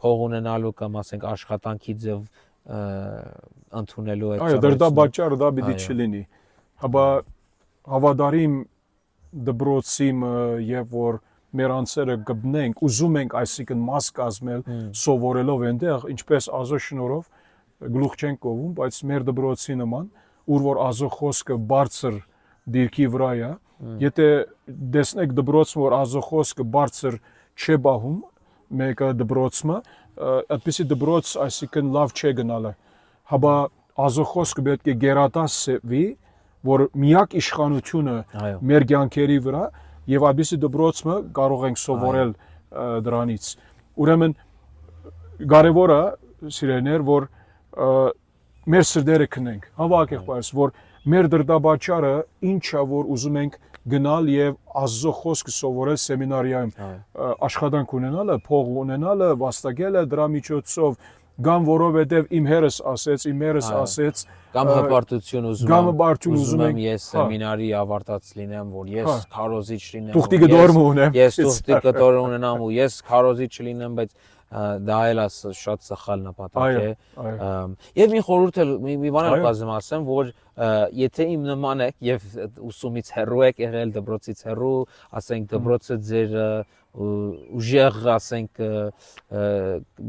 փող ունենալու կամ ասենք աշխատանքի ձև ընդունելու այդ այո, դրա պատճառը դա պիտի չլինի։ Հաբա հավադարիմ դբրոցիմ եւ որ մեր անձերը գտնենք, ուզում ենք այսինքն մաս կազմել, սովորելով այնտեղ, ինչպես Աստծո շնորհով գլուխ չենք կովում, բայց մեր դբրոցի նման, ուր որ Աստծո խոսքը բարձր դիրքի վրա է, եթե տեսնեք դբրոցը, որ Աստծո խոսքը բարձր չէ բահում, մեկը դբրոցը, այդպեսի դբրոց, այսինքն լավ չէ գնալը։ Հաբա Աստծո խոսքը պետք է գերատասվի, որ միակ իշխանությունը մեր կյանքերի վրա եւ այդպիսի դբրոցը կարող ենք սովորել դրանից։ Ուրեմն կարևորը սիրելիներ, որ մեր սրտերը քնենք, հավաք եղբայրս, որ մեր դրդաբաճարը ինչա որ ուզում ենք գնալ եւ Աստծո խոսքը սովորել սեմինարիայում, աշխատանք ունենալը, փող ունենալը, վաստակելը դրա միջոցով Գամ որովհետև իմ հերս ասեց, կամ հպարտություն ուզում եմ ես սեմինարի ավարտած լինեմ, որ ես քարոզիչ լինեմ, թուղթի գդորը ունեմ, ես թուղթի գդորը ունենամ ու ես քարոզիչ լինեմ, բայց դա էլ շատ սխալ նպատակ է։ Եվ մի խորհուրդ էլ մի բան էլ կազմեմ ասեմ, որ եթե իմ նման եք եւ ուսումից հեռու եք եղել, դպրոցից հեռու, ասենք դպրոցը ձեր ուժեղ, ասենք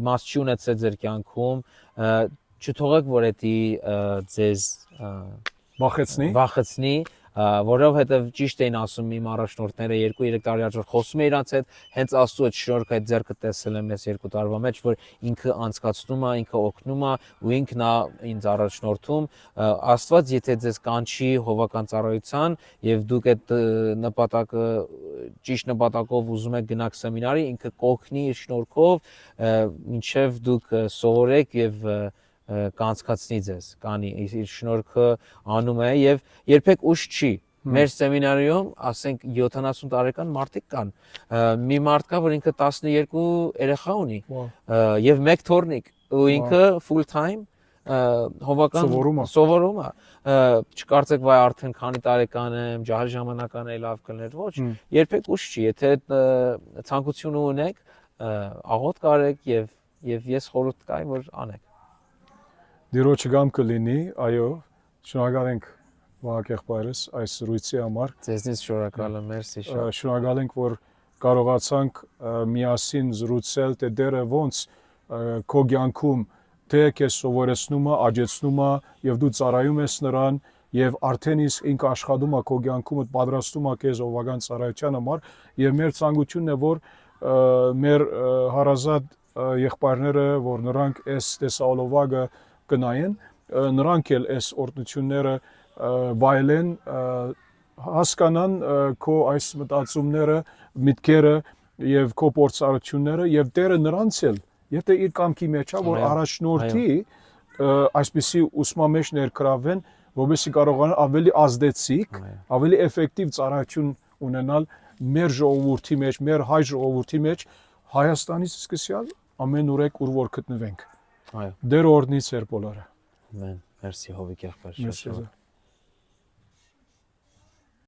մաս չի ունեցել ձեր կյանքում, չթողեք որ դա ձեզ վախեցնի, որովհետև ճիշտ էին ասում իմ առաջնորդները 2-3 տարի առաջ խոսում էին իրանց հետ, հենց Աստծո այդ շնորհքը այդ ձեռքը տեսել եմ ես 2 տարվա մեջ, որ ինքը անցկացնում է, ինքը օգնում է ու ինքն է ինձ առաջնորդում, Աստված եթե ձեզ կանչի հովական ծառայության եւ դուք այդ նպատակը ճիշտ նպատակով ուզում եք գնաք սեմինարի, ինքը կօգնի իր շնորհքով, մինչեւ դուք սովորեք եւ կանցկացնի ձեզ, կանի իր շնորհքը անում է եւ երբեք ուշ չի։ Մեր սեմինարիում, ասենք 70 տարեկան մարդիկ կան։ Մի մարդ կա, որ ինքը 12 երեխա ունի եւ 1 թոռնիկ, ու ինքը full time հովական սովորում է։ Չկարծեք վայ արդեն քանի տարեկան եմ, ջահել ժամանական է լավ կլներ, ոչ, երբեք ուշ չի, եթե ցանկություն ունեք, աղոթք արեք եւ ես խորհուրդ կայի, որ անեք։ Դիրոջը գամ կլինի, այո, շնորհակալ ենք Վահագ եղբայրս այս զրույցի համար։ Ձեզնից շնորհակալ եմ, մերսի շատ։ Շնորհակալ ենք, որ կարողացանք միասին զրուցել, թե դերը ոնց քո կյանքում թե քեզ սովորեցնում է, աջեցնում է եւ դու ծառայում ես նրան եւ արդեն իսկ ինքը աշխատում է քո կյանքում, պատրաստում է քեզ ովական ծառայության համար եւ մեր ցանկությունն է, որ մեր հարազատ եղբայրները, որ նրանք այս տեսալովագը կնայեն, նրանք էլ այս օրհնությունները վայելեն, հասկանան քո այս մտածումները, միտքերը եւ քո փորձառությունները եւ Տերը նրանց էլ, եթե իր կամքի մեջ է, որ առաջնորդի այսպիսի ուսմամեջ ներգրավեն, որովհետեւ կարողանան ավելի ազդեցիկ, ավելի էֆեկտիվ ծառայություն ունենալ մեր ժողովրդի մեջ, մեր հայ ժողովրդի մեջ, Հայաստանից սկսյալ ամեն ուրեք ուր որ գտնվենք։ Դեր օրհնի ծեր բոլորը։ Ամեն։ Մերսի Հովիկ եղբայր։